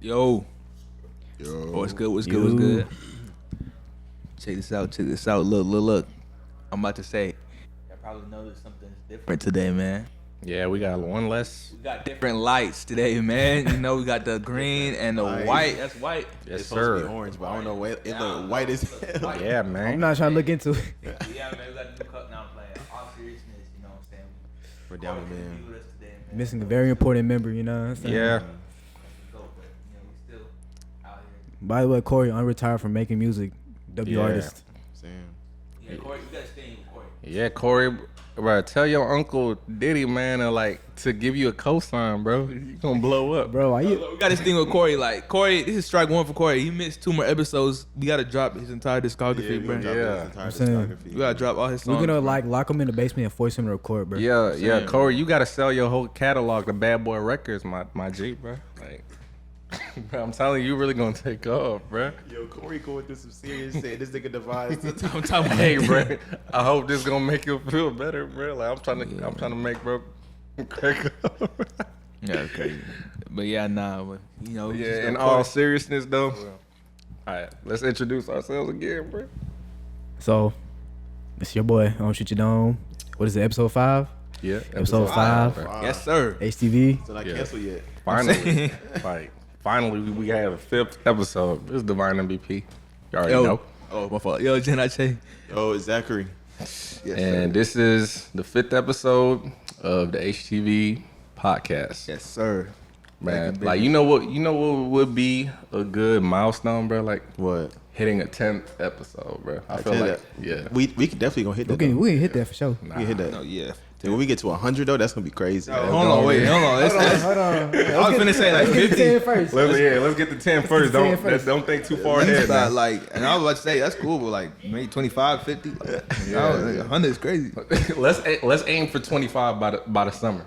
Yo. What's good? What's good? Check this out. Look. I'm about to say, I probably noticed something's different today, man. Yeah, we got one less. We got different lights today, man. You know, we got the green and the white. That's white. Yes, It's sir. supposed to be orange, but I don't know why it look white as hell. Yeah, man. I'm not trying to look into it. Yeah, man. We got the new cup now playing. All seriousness, you know what I'm saying? We're down with Corey man. couldn't be with us today, man. Missing a very important member, you know what I'm saying? Yeah. Go, but, you know, we still out here. By the way, Corey, unretired from making music. W Yeah. artist. Sam. Yeah, Corey, you gotta stay with Corey. Yeah, Corey, bro, tell your uncle Diddy, man, to give you a cosign, bro. You gonna blow up. Bro, why you? Look, we got this thing with Corey. Like, Corey, this is strike one for Corey. He missed 2 more episodes. We gotta drop his entire discography, bro. I'm saying, We gotta drop all his songs. We're gonna bro. like lock him in the basement and force him to record, bro. Yeah, Corey, you gotta sell your whole catalog to Bad Boy Records, my G, bro. Like, bro, I'm telling you, really gonna take off, bro. Yo, Corey going through some serious shit. This nigga devised. I'm talking about Hey, bro, I hope this gonna make you feel better, bro. Like, I'm trying to make bro crack up. Yeah, okay. But yeah, nah, but you know. we just Yeah, go in Corey. all seriousness, though. All right, let's introduce ourselves again, bro. So, it's your boy on Shoot Your Dome. What is it, episode 5? Yeah, Episode 5. bro. Yes, sir. HTV. It's not Yeah. canceled yet. Finally, finally, we have a 5th episode. This is Divine MVP. You already know. Oh, my fault. Yo, Jen, I say. Oh, it's Zachary. Yes, And this is the 5th episode of the HTV podcast. Yes, sir. Man, like you know what would be a good milestone, bro? Like What? hitting a 10th episode, bro. I feel tell you like that. We can definitely gonna hit that. We though. can hit that for sure. We can hit that. No, yeah. Dude, when we get to 100 though, that's gonna be crazy. Hold on. Let's- Hold on. I was finna say like Let's get 50. to 10 first. let's get to 10 first. get to 10 Don't first. don't think too far It's ahead. about man. like, and I was about to say that's cool, but like maybe 25, 50. Like, like 100 is crazy. let's aim for 25 by the summer.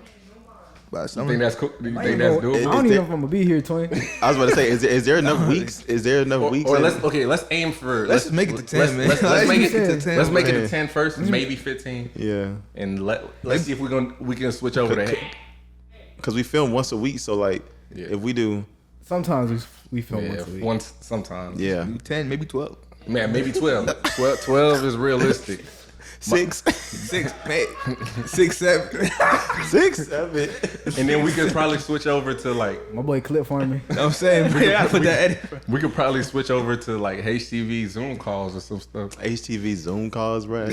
By You summer. think that's cool? Do you I think don't that's know- I doable? don't even know if I'm gonna be here, Twin. I was about to say, is there enough weeks? Is there enough weeks? Or in- let's aim for Let's just make it to 10, let's, man. Let's make it to 10. Let's make it man. to 10 first, maybe 15, Yeah, and let's see if we can switch over to because we film once a week, so like Yeah. if we do, Sometimes we film once a week. once sometimes. yeah, Maybe 10, maybe 12. Man, maybe 12. 12 is realistic. 6, 6, 6, 7. 6, 7. And then we could probably switch over to like My boy Clip for me. You know what I'm saying? Bro, you gotta put that edit. we could probably switch over to like HTV Zoom calls or some stuff. HTV Zoom calls, bro.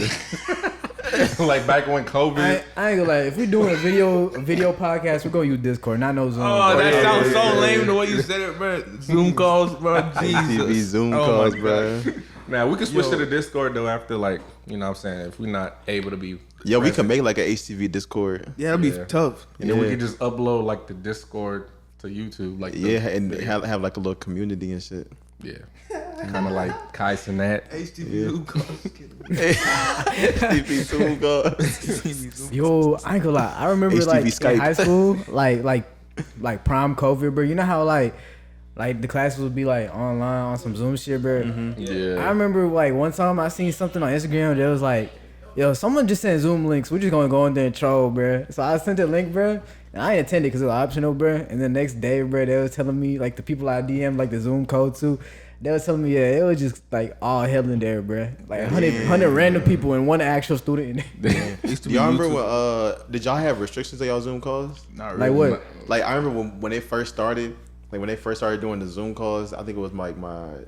Like back when COVID. I ain't gonna lie. If we're doing a video podcast, we're gonna use Discord, not no Zoom. Oh, that yeah, sounds yeah, so yeah, lame yeah. the way you said it, bro. Zoom calls, bro. HTV Jesus. Zoom Oh my calls, God. bro. Now we can switch Yo. to the Discord though after like, you know what I'm saying, if we're not able to be Yo, we present. can make like an HTV Discord. Yeah, that'd be Yeah. tough. And then we Yeah. can just upload like the Discord to YouTube. Like Yeah, and have like a little community and shit. yeah. Kind of like Kai Sinat. HTV Zoom calls. HTV Zoom calls. Yo, I ain't gonna lie. I remember HTV like Skype. in high school, like prime COVID, bro. You know how like the classes would be like online on some Zoom shit, bro. Yeah. I remember like one time I seen something on Instagram that was like, yo, someone just sent Zoom links. We're just gonna go in there and troll, bro. So I sent the link, bro. And I ain't attended because it was optional, bro. And the next day, bro, they was telling me like the people I DM like the Zoom code to. They was telling me, yeah, it was just like all hell in there, bro. Like 100 random people and one actual student. Used to be Y'all remember YouTube. when did y'all have restrictions on y'all Zoom calls? Not Like really. what? Like I remember when they first started, like when they first started doing the Zoom calls. I think it was like my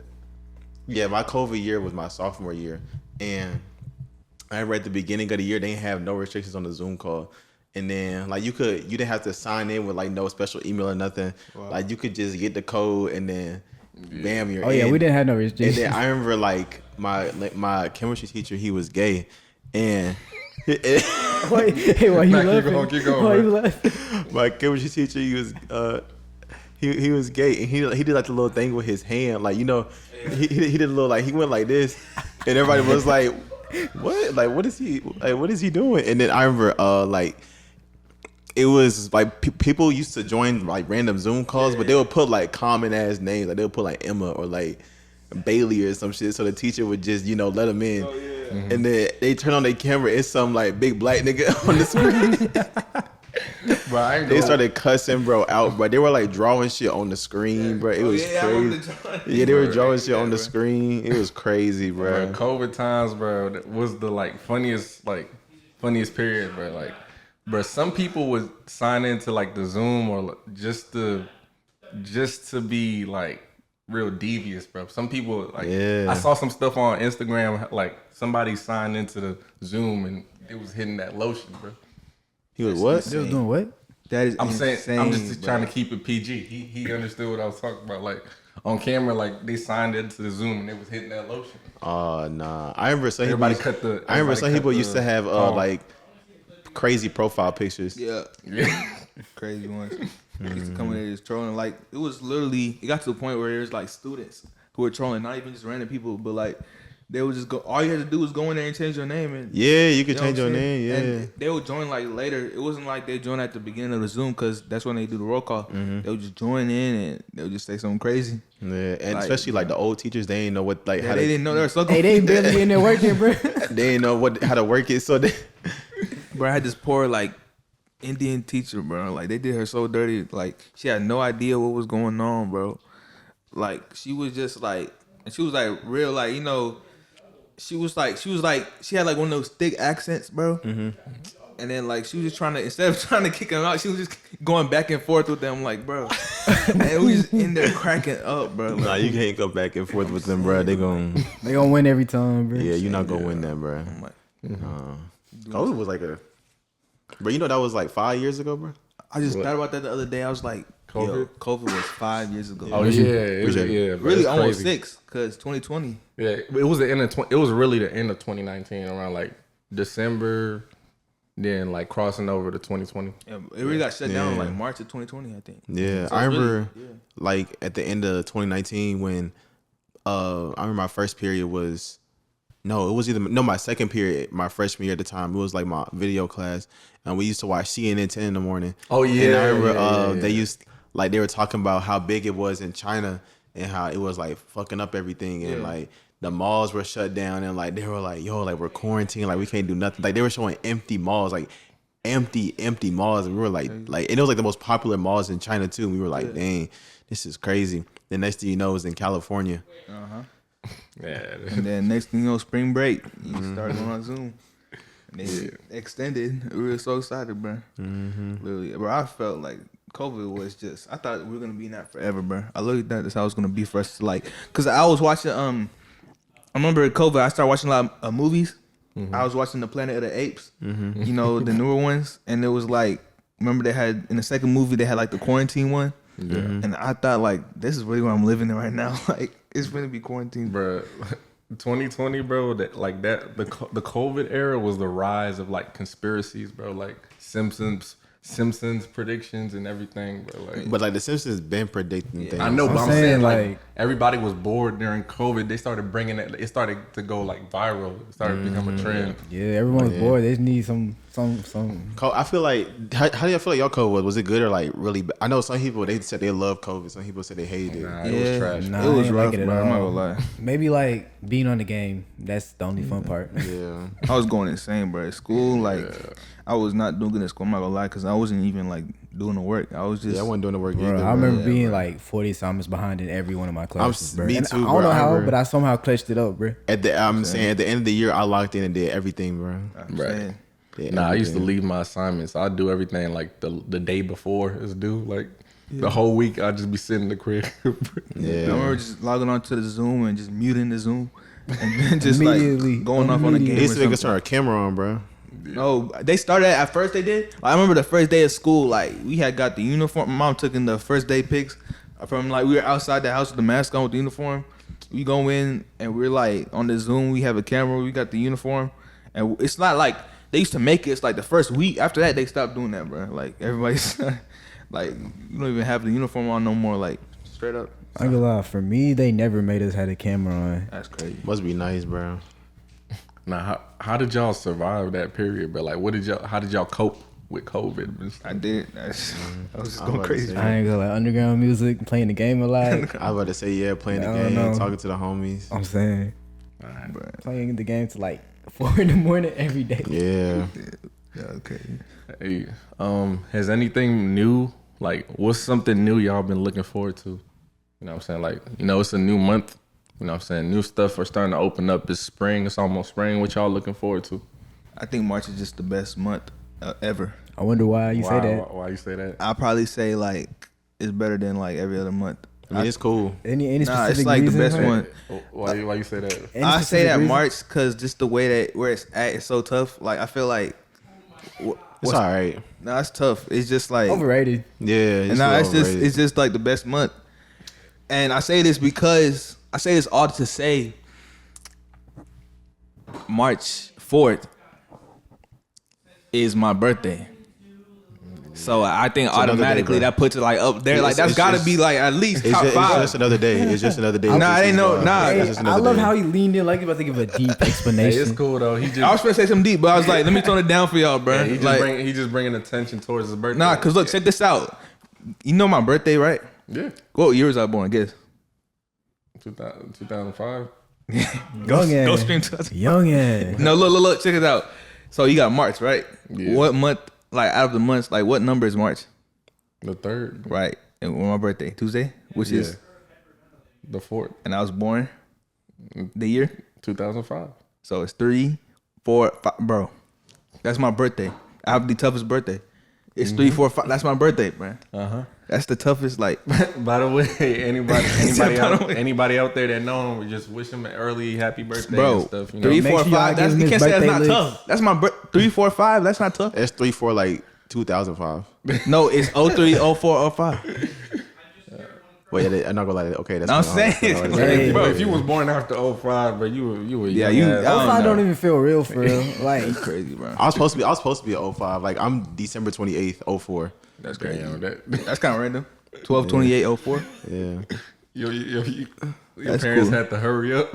COVID year was my sophomore year, and I remember at the beginning of the year they didn't have no restrictions on the Zoom call, and then like you didn't have to sign in with like no special email or nothing. Like you could just get the code and then bam, you're Oh yeah, in. we didn't have no And restrictions. then I remember like my chemistry teacher, he was gay, and Wait, hey, why you Nah, laughing? keep going, Why bro. you laughing? my chemistry teacher, he was gay, and he did like the little thing with his hand, like, you know, he did a little, like, he went like this, and everybody was like, what, like, what is he doing? And then I remember like it was like people used to join like random Zoom calls, but they would put like common ass names, like they would put like Emma or like Bailey or some shit, so the teacher would just, you know, let them in. And then they turn on their camera, it's some like big black nigga on the screen. Bro, I ain't They gonna- started cussing, bro, out, bro. They were like drawing shit on the screen, bro. It was crazy. Yeah, they were drawing shit on the screen. It was crazy, Bro, bro. COVID times, bro, that was the funniest period, bro. Like, bro, some people would sign into like the Zoom or just to be like real devious, bro. Some people like I saw some stuff on Instagram, like somebody signed into the Zoom and it was hitting that lotion, bro. He was what? They was doing what? That is I'm insane, saying I'm just bro. trying to keep it PG. He understood what I was talking about. Like on camera, like they signed into the Zoom and it was hitting that lotion. Nah. I remember some Everybody people. cut the. I remember some people used to have phone. like crazy profile pictures. Yeah, Yeah. crazy ones. Used to come in there just trolling. Like it was literally. It got to the point where there's like students who were trolling, not even just random people, but like they would just go. All you had to do was go in there and change your name, and Yeah, you could know change what your I'm saying? name. Yeah. And they would join like later. It wasn't like they joined at the beginning of the Zoom because that's when they do the roll call. They would just join in and they would just say something crazy. Yeah, and Like, especially like the old teachers, they didn't know what like Yeah, how they to, didn't know they were so. Hey, they barely in there working, bro. they didn't know what how to work it. So they, Bro, I had this poor like Indian teacher, bro. Like they did her so dirty. Like she had no idea what was going on, bro. Like she was just like, and she was like real, like you know, she had like one of those thick accents, bro. And then like she was just trying to, instead of trying to kick him out, she was just going back and forth with them, like bro. And we just in there cracking up, bro. Like, nah, you can't go back and forth with them, bro. They gonna win every time, bro. yeah, you're not gonna win that, bro. I'm like, COVID was like a, bro. You know that was like 5 years ago, bro. I just thought about that the other day. I was like, COVID? COVID was 5 years ago. Oh yeah, Appreciate it. yeah, bro, Really it's almost crazy. 6, cause 2020. Yeah, it was the end of it was really the end of 2019, around like December, then like crossing over to 2020. Yeah, it really got shut down Yeah. like March of 2020, I think. Yeah, So I it's really- remember like at the end of 2019 when I remember my first period was my second period, my freshman year at the time. It was like my video class, and we used to watch CNN 10 in the morning. Oh, and I yeah, remember yeah. they used like they were talking about how big it was in China and how it was like fucking up everything and like the malls were shut down and like they were like, yo, like we're quarantined, like we can't do nothing. Like they were showing empty malls, like empty malls, and we were like and it was like the most popular malls in China too. And we were like, dang, this is crazy. The next thing you know is in California. Yeah, And then next thing you know, spring break, you started going on Zoom. And they extended. We were so excited, bro. Literally, bro. I felt like COVID was just. I thought we were gonna be in that forever, bro. I looked at that's how it was gonna be for us to like. Cause I was watching. I remember COVID. I started watching a lot of movies. I was watching the Planet of the Apes. You know, the newer ones, and it was like. Remember they had in the second movie they had like the quarantine one. And I thought like this is really where I'm living in right now. Like it's gonna be quarantined, bro. 2020, bro. The COVID era was the rise of like conspiracies, bro. Like Simpsons predictions and everything, bro. Like, But like the Simpsons been predicting things. I know, but I'm I'm saying saying, like like- everybody was bored during COVID. They started bringing it. It started to go like viral. It started to become a trend. Yeah, everyone's bored. They just need some. I feel like how do you feel like your COVID was? Was it good or like really bad? I know some people they said they love COVID. Some people said they hated it. Nah, it was trash. Nah, It was I ain't rough, like it at bro. I'm not all. gonna lie. Maybe like being on the game. That's the only fun part. Yeah. I was going insane, bro. At school, like I was not doing good at school. I'm not gonna lie, because I wasn't even like doing the work. I was just. Yeah, I wasn't doing the work Bro, either. I remember Yeah, being bro. like 40 assignments behind in every one of my classes, bro. me And too, I bro. don't know I how, remember- but I somehow clutched it up, bro. I'm saying at the end of the year, I locked in and did everything, bro. I'm Right. saying. Yeah, Nah, I used to everything. leave my assignments. I'd do everything like the day before it's due. Like the whole week, I'd just be sitting in the crib. I Yeah. remember just logging on to the Zoom and just muting the Zoom, and then just Immediately. like going off on a game. They used to or make us something. turn a camera on, bro. No, they started at first. They did. I remember the first day of school. Like we had got the uniform. My mom took in the first day pics from like we were outside the house with the mask on with the uniform. We go in and we're like on the Zoom. We have a camera. We got the uniform, and it's not like they used to make it. It's like the first week after that they stopped doing that, bro. Like everybody's like you don't even have the uniform on no more. Like straight up. I ain't gonna lie. For me, they never made us have a camera on. That's crazy. Must be nice, bro. Now, how did y'all survive that period? But like, how did y'all cope with COVID? I did. I was just I'm going about to crazy. say- I ain't gonna lie. Underground music, playing the game a lot. I was about to say, yeah, playing the I don't game, know. talking to the homies. I'm saying But playing the game to like 4 in the morning every day. Yeah. Yeah, okay. Hey, has anything new, like, what's something new y'all been looking forward to? You know what I'm saying? Like, you know, it's a new month. You know what I'm saying? New stuff are starting to open up. It's spring. It's almost spring. What y'all looking forward to? I think March is just the best month ever. I wonder why you say that. Why you say that? I'll probably say like it's better than like every other month. I mean, it's cool. Any Nah, specific it's like the reason best for it? one. Why you say that? Any I say specific that reason? March because just the way that where it's at is so tough. Like I feel like It's all right. nah, it's tough. It's just like Overrated. Yeah, and nah, it's just like the best month. And I say this because I say this all to say March 4th is my birthday. So I think automatically day, that puts it like up there. Like that's it's gotta just- be like at least It's top just, five. it's just another day. It's just another day. Nah, it ain't no- nah. It's Hey, just I another love day. how he leaned in like he about to give a deep Hey, explanation. it's cool though. I was gonna say something deep, but I was like, let me tone it down for y'all, bro. He just Like, he just bringing attention towards his birthday. nah, cause look, check this out. You know my birthday, right? Yeah, What year was I born? Guess. 2005. Go stream to us. Young ass. No, look, check it out. So you got March, right? Yeah. What month? Like out of the months, like what number is March? The 3rd. Right. And when my birthday, Tuesday, which is, the 4th. and I was born the year. 2005. So it's 3, 4, 5, bro. That's my birthday. I have the toughest birthday. It's 3, 4, 5. That's my birthday, man. That's the toughest. Like, By the way, By the way. anybody out there that know him, we just wish him an early happy birthday bro, and stuff. You know, 3, Make 4, sure y'all 5. give That's, him you his can't say that's birthday not licks. tough. That's my 3, 4, 5. That's not tough. That's 3, 4, like 2005. No, it's 03, 04, 05. Wait, I'm not gonna lie. Okay, that's. I'm what I- saying, that's what I- Hey. bro, if you was born after 05, bro, you were Yeah, young you- ass. I don't 05 know. don't even feel real for real. Like, That's crazy, bro. I was supposed to be a 05. Like I'm December 28th, 04. That's crazy. Damn, that, That's kind of random. 12, 28, 04. Yeah. your That's parents cool. had to hurry up.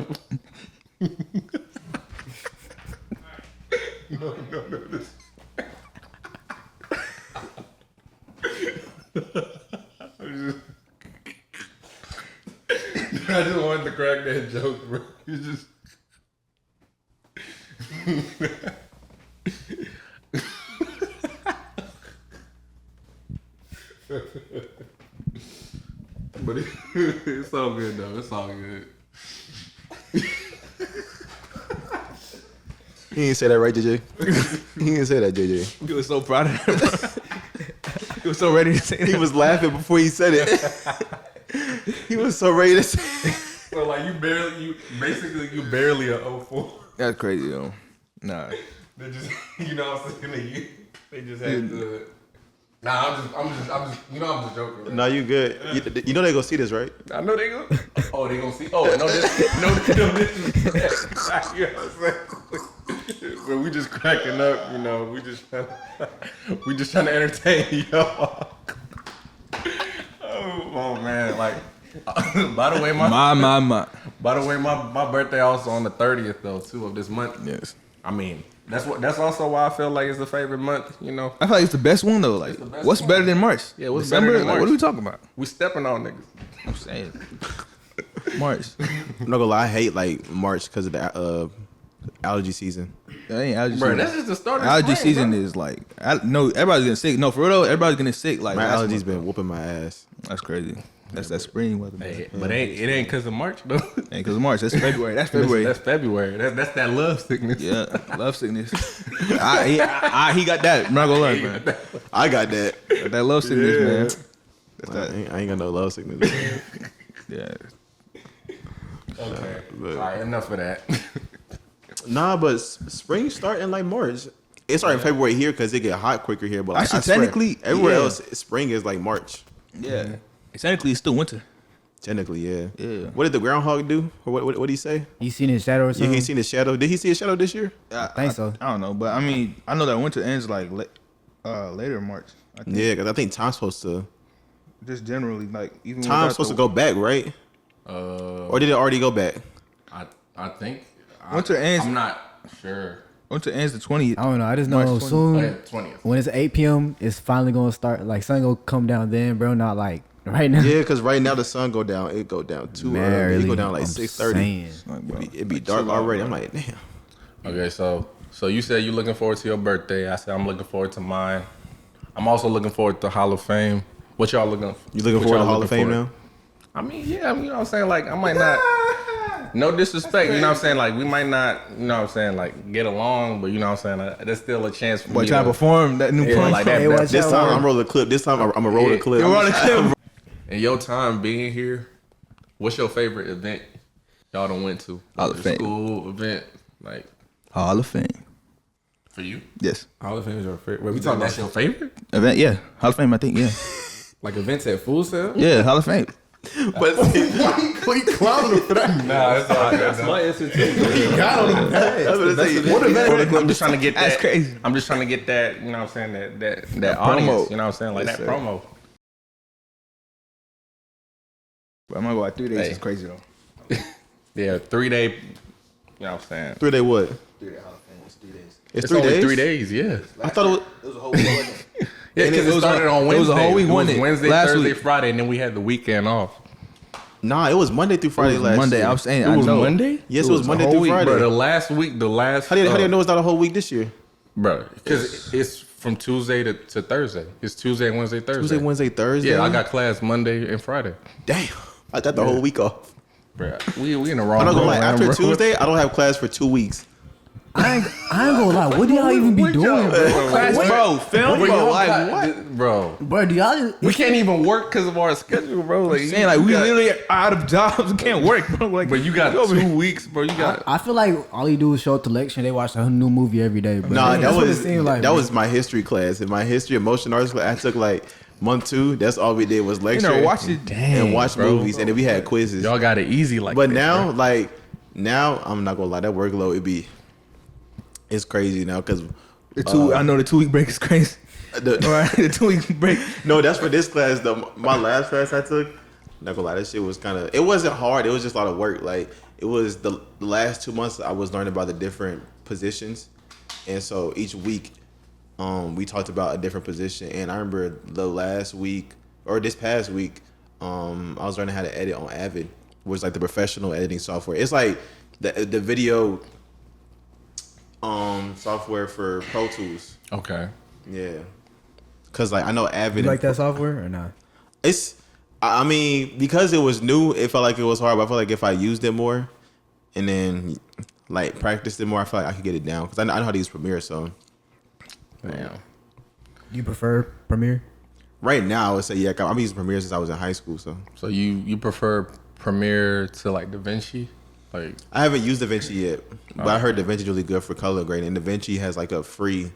I just wanted to crack that joke, bro. You just. But it's all good though. It's all good. He didn't say that, right, JJ? He didn't say that, JJ. He was so proud of that, bro. He was so ready to say that. He was laughing before he said it. He was so ready to say. So like you barely a 04. That's crazy, though. Nah. They just, you know what I'm saying? They just had to. Nah, I'm just, you know, I'm just joking. Right? No, you good. You know they gonna see this, right? I know they gonna. Oh, they gonna see. Oh, no, this. You know what I'm saying? But we just cracking up, you know. We just trying to entertain y'all. Oh man, like. By the way, My. By the way, my birthday also on the 30th though too of this month. Yes. I mean, that's also why I feel like it's the favorite month. You know, I feel like it's the best one, though. Like, the best what's one. better than March? Yeah, what's December? better than Like, March? what are we talking about? we stepping on niggas. I'm saying. March. I'm not gonna lie. I hate like March because of the allergy season. That ain't allergy Bro, season. that's just the start of Allergy spring, season bro. is like, no, everybody's getting sick. No, for real though, everybody's getting sick. Like, My last allergies month. been whooping my ass. That's crazy. That's that spring weather. Man. Hey, but it ain't because of March though. Ain't because March. That's February. That's February. That's February. That's that love sickness. Yeah, love sickness. He got that. I'm not gonna lie, man. I got that. Got that love sickness, Yeah. man. That's I that. ain't got no love sickness. Yeah. Okay. But- All right, enough of that. Nah, but spring start in like March. It started in February here because it get hot quicker here. But like, Actually, I swear, technically, everywhere yeah. else, spring is like March. Yeah. Technically, it's still winter. Technically, yeah. Yeah. What did the groundhog do? Or what did he say? you seen his shadow or Yeah, something? he seen his shadow. Did he see his shadow this year? I think so. I don't know, but I mean, I know that winter ends like later in March. I think. Yeah, because I think time's supposed to. Just generally, like even Time's supposed to go back, right? Or did it already go back? I think Winter ends- I'm not sure. Winter ends the 20th. I don't know. I just know March 20th. soon. Oh, yeah, 20th. When it's 8 p.m., it's finally gonna start. Like sun gonna come down then, bro. Not like right now. Yeah, because right now the sun go down. It go down too early. It go down like I'm 6:30. saying. Like, bro, It'd be dark already. I'm like, damn. Okay, so So you said you're looking forward to your birthday. I said I'm looking forward to mine. I'm also looking forward to Hall of Fame. What y'all looking? You looking what forward to y'all Hall of looking Fame for? now? I mean, yeah. I mean, you know what I'm saying? Like, I might not. No disrespect, you know what I'm saying? Like, we might not, you know what I'm saying? Like, get along, but you know what I'm saying? There's still a chance for me What trying to perform that new punch? like that. Hey, watch This out, time bro. I'm rolling a clip. This time I'm gonna roll the clip. You roll the clip. In your time being here, what's your favorite event y'all done went to? Hall of Fame. School event, like, Hall of Fame. for you? Yes. Hall of Fame is your favorite. Wait, we You talking that's about your favorite? Event. Yeah. Hall of Fame. I think. Yeah. like events at Full Sail? Yeah. Hall of Fame. But we clowning him for that. Nah, it's all good. That's my answer too. What event? I'm just trying to get that. That's crazy. I'm just trying to get that, you know what I'm saying, that promo. audience, you know what I'm saying, like Yes, that sir. promo. But I'm gonna go out 3 days. Hey. It's crazy though. Yeah, 3 day, you know what I'm saying. 3 day what? 3 day Hall of Fame. It's 3 days. It's It's 3 only days. 3 days, yeah. I thought it was. It was a whole week. Wasn't it? Yeah, because it started on Wednesday. It was a whole week, wasn't it? Wednesday, Last Thursday, week. Friday, and then we had the weekend off. Nah, it was Monday through Friday last Monday. year. I was saying. It I was know. Monday? Yes, it was a Monday whole through week, Friday. Bro, the last week, How do you know it's not a whole week this year? Bro, because it's from Tuesday to Thursday. It's Tuesday, Wednesday, Thursday. Tuesday, Wednesday, Thursday. Yeah, I got class Monday and Friday. Damn. I got the whole week off. Bro, we in the wrong I'm not gonna lie. program, After bro. Tuesday, I don't have class for 2 weeks. I ain't gonna lie. What do y'all even be doing, bro? Class, bro. Film, Bro, bro. y'all Like got- what? Bro, Bro, do y'all? we can't even work because of our schedule, bro. Like, Saying like we literally are out of jobs. We can't work, bro. Like, But you got 2 weeks, bro. You got. I feel like all you do is show up to lecture and they watch a new movie every day, bro. Nah, That's what it that seemed like, that bro. was my history class. In my history and motion arts class, I took like month 2. That's all we did was you lecture know, watch it. and watch bro. movies, and then we had quizzes. Y'all got it easy like But that, now, bro. now I'm not gonna lie, that workload it's crazy now because I know the 2 week break is crazy. the, All right, the 2 week break. no, that's for this class. My last class I took, not gonna lie, that shit was it wasn't hard. It was just a lot of work. Like it was the last 2 months I was learning about the different positions, and so each week, we talked about a different position. And I remember the last week or this past week, I was learning how to edit on Avid, which is like the professional editing software. It's like the video software for Pro Tools. Okay. Yeah, cause like I know Avid. You like that software or not? I mean, because it was new, it felt like it was hard. But I feel like if I used it more, and then like practiced it more, I feel like I could get it down. Cause I know how to use Premiere. So Damn. Do you prefer Premiere? right now, I would say yeah. I'm using Premiere since I was in high school. So So you prefer Premiere to like DaVinci? Like, I haven't used DaVinci yet, but I heard DaVinci is really good for color grading. And DaVinci has like a free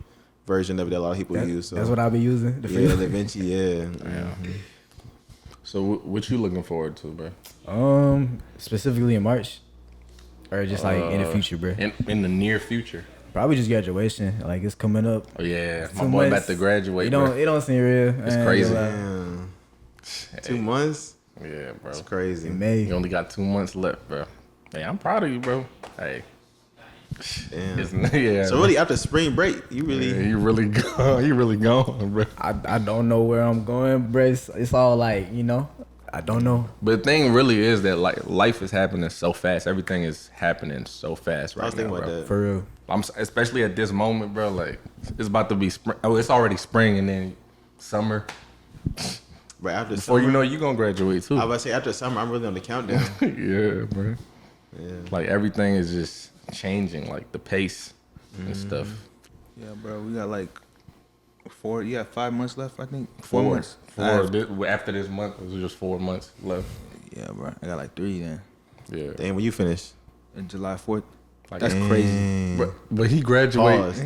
version of it that a lot of people use. So That's what I'll be using. The yeah, free- DaVinci, yeah. yeah. So what you looking forward to, bro? Specifically in March, or just like in the future, bro. In the near future. Probably just graduation. Like it's coming up. Oh yeah, my 2 boy months. about to graduate. It bro. don't seem real. It's crazy. Damn. 2 months. Yeah, bro. That's crazy. In May. You only got 2 months left, bro. Hey, I'm proud of you, bro. Hey, Damn. yeah. So really, after spring break, you really yeah, you really gone. You really gone, bro. I don't know where I'm going, bro. It's all like, you know, I don't know. But the thing really is that like life is happening so fast. Everything is happening so fast I right was now, thinking about bro. that. For real. Especially at this moment, bro. Like it's about to be spring. Oh, it's already spring and then summer. But after Before summer, you know, you gonna graduate too. I was about to say after summer, I'm really on the countdown. Yeah, bro. Yeah. Like everything is just changing, like the pace and stuff. Yeah, bro. We got like 4. You got 5 months left, I think. 4 months. After this month, it was just 4 months left. Yeah, bro. I got like 3 then. Yeah, Damn, when you finish. And July 4th. like, That's crazy. But he graduated. Pause.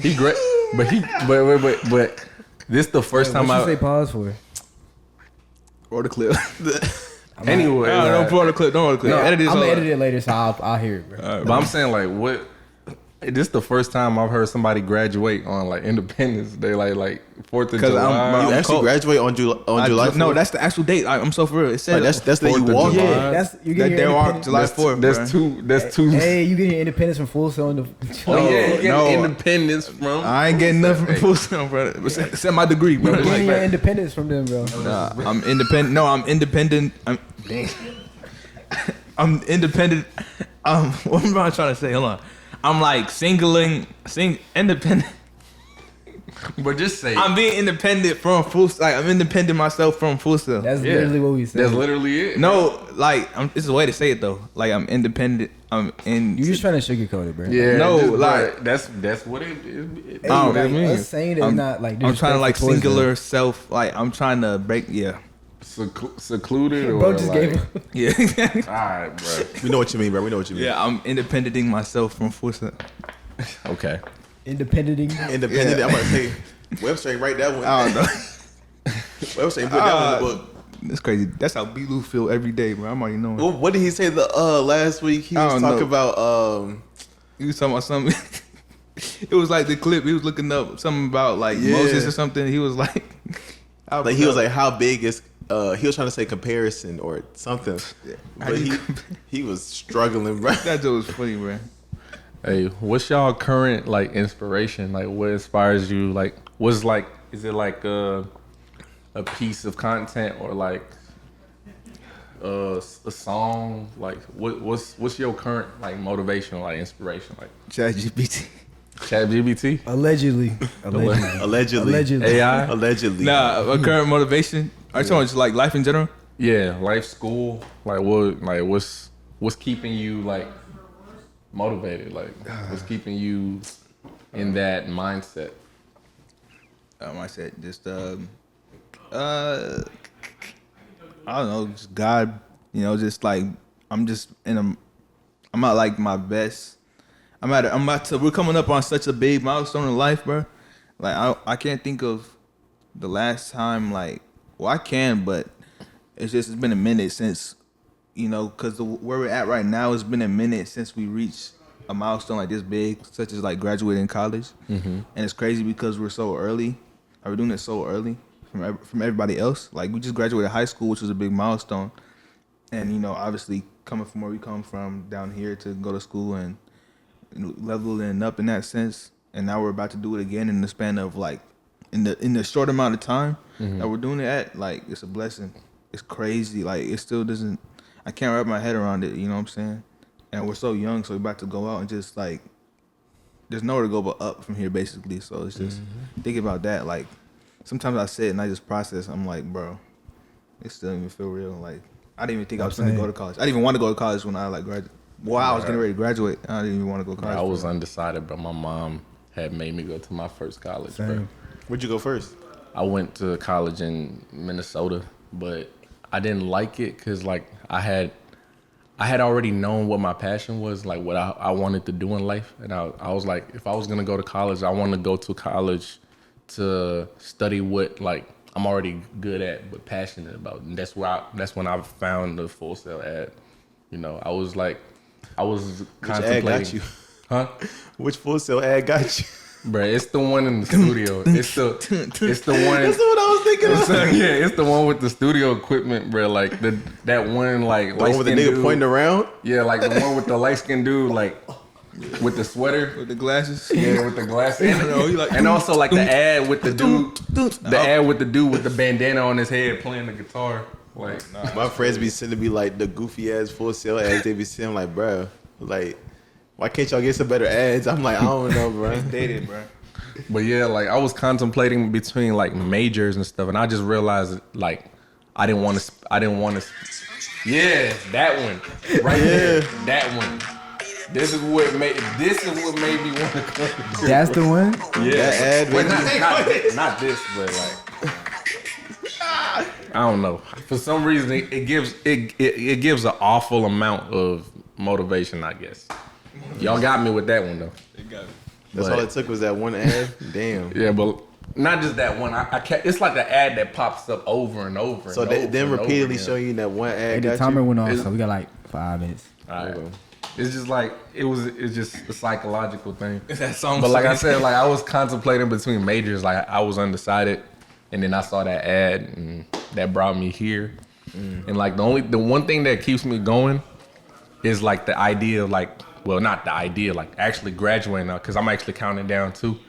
But this the first time What you I. say pause for? Roll the clip. Anyway, No, don't roll the clip. Don't roll the clip. No, Edit this I'm all gonna out. edit it later, so I'll hear it, bro. but I'm saying like what. This the first time I've heard somebody graduate on like Independence Day, like 4th of 'Cause July. I'm- You actually cold. graduate on July 4th? No, that's the actual date. I'm so for real. It said Like, that's the day you 4th of walk. July. Yeah. That's you that get your there are independence. July 4th. bro. That's two. Hey, you get your independence from Full Sail. Oh yeah, you get No. independence from. I ain't getting nothing from Full Sail, bro. Except my degree, bro. You getting Like, your independence from them, bro. nah, I'm independent. No, I'm independent. I'm independent. What am I trying to say? Hold on. I'm like independent. But just say I'm being independent from full. Like I'm independent myself from full self. That's literally what we said. That's literally it. No, like this is a way to say it though. Like I'm independent. I'm in. You just trying to sugarcoat it, bro. Yeah, No, just, like- that's what it is. Hey, I don't like, really mean. us saying that I'm- not like I'm trying to like disrespectful towards them. singular self. Like I'm trying to break. Yeah, Secluded or Bro just like, gave him. yeah, all right, bro. We know what you mean, bro. We know what you mean. yeah. I'm independenting myself from full self. Okay. Independenting. Independent. Yeah. I'm gonna say Webster ain't write that one. I don't know. Webster ain't put that one in the book. That's crazy. That's how B-Lou feel every day, bro. I'm already knowing. Well, what did he say the last week? He I was don't talking know. about He was talking about something. It was like the clip. He was looking up something about like Yeah. Moses or something. He was like, he was like, how big is he was trying to say comparison or something. How But do you he was struggling, bro. that joke was funny, bro. Hey, what's y'all current like inspiration? Like, what inspires you? Like, what's like? Is it like a piece of content or like a song? Like, what's your current like motivation or like inspiration? Like, ChatGPT. ChatGPT, Allegedly. Allegedly. AI. Allegedly. Nah, a current motivation. Are you talking just like life in general? Yeah, life, school. Like, what's keeping you like motivated? Like, what's keeping you in that mindset? I said just I don't know, just God, you know, just like I'm at like my best. We're coming up on such a big milestone in life, bro. Like I can't think of the last time, like, well, I can, but it's been a minute since, you know, because where we're at right now, it's been a minute since we reached a milestone like this big, such as like graduating college. And it's crazy because we're so early. We're doing it so early from everybody else. Like we just graduated high school, which was a big milestone. And, you know, obviously coming from where we come from down here to go to school and leveling up in that sense. And now we're about to do it again in the span of like, in the short amount of time that we're doing it at. Like, it's a blessing. It's crazy. Like, it still doesn't, I can't wrap my head around it, you know what I'm saying? And we're so young, so we're about to go out and just like, there's nowhere to go but up from here, basically. So it's just think about that. Like sometimes I sit and I just process. I'm like, bro, it still doesn't even feel real. Like I didn't even think I was going to go to college. I didn't even want to go to college when I like graduated. While I was getting ready to graduate, I didn't even want to go to college. I was undecided, but my mom had made me go to my first college. Bro. Same. Where'd you go first? I went to college in Minnesota, but I didn't like it because like I had already known what my passion was, like what I wanted to do in life. And I was like, if I was going to go to college, I want to go to college to study what like I'm already good at but passionate about. And that's when I found the Full Sail ad. You know, I was contemplating. Ad got you? Huh? Which Full Sail ad got you? Bruh, it's the one in the studio. It's the one. That's what I was thinking of. Yeah, it's the one with the studio equipment, bro. Like that one, like The one with the nigga dude. pointing around? Yeah, like the one with the light skinned dude, like with the sweater. with the glasses. Yeah, with the glasses. know, he like, And also like the ad with the dude, the ad with the dude with the bandana on his head playing the guitar. Like, My friends be sending me like the goofy ass Full Sail ads. They be saying like, bro, like, why can't y'all get some better ads? I'm like, I don't know, bro. Dated, bro. but yeah, like I was contemplating between like majors and stuff, and I just realized like I didn't want to. Yeah, that one, right there, that one. This is what made me want to come. That's the one? Yeah, That ad, Wait, man. not this, but like I don't know. For some reason, it gives an awful amount of motivation, I guess. Y'all got me with that one though. That's all it took was that one ad. Damn. Yeah, but not just that one. I can't. It's like an ad that pops up over and over. So and they over then and over repeatedly again. show you that one Hey, ad. the Got timer you. went off, so we got like 5 minutes. All right. It's just like it's just a psychological thing. That song. But like I said, like I was contemplating between majors. Like I was undecided, and then I saw that ad, and that brought me here. And like the one thing that keeps me going is like the idea of like, well, not the idea, like actually graduating now, because I'm actually counting down too.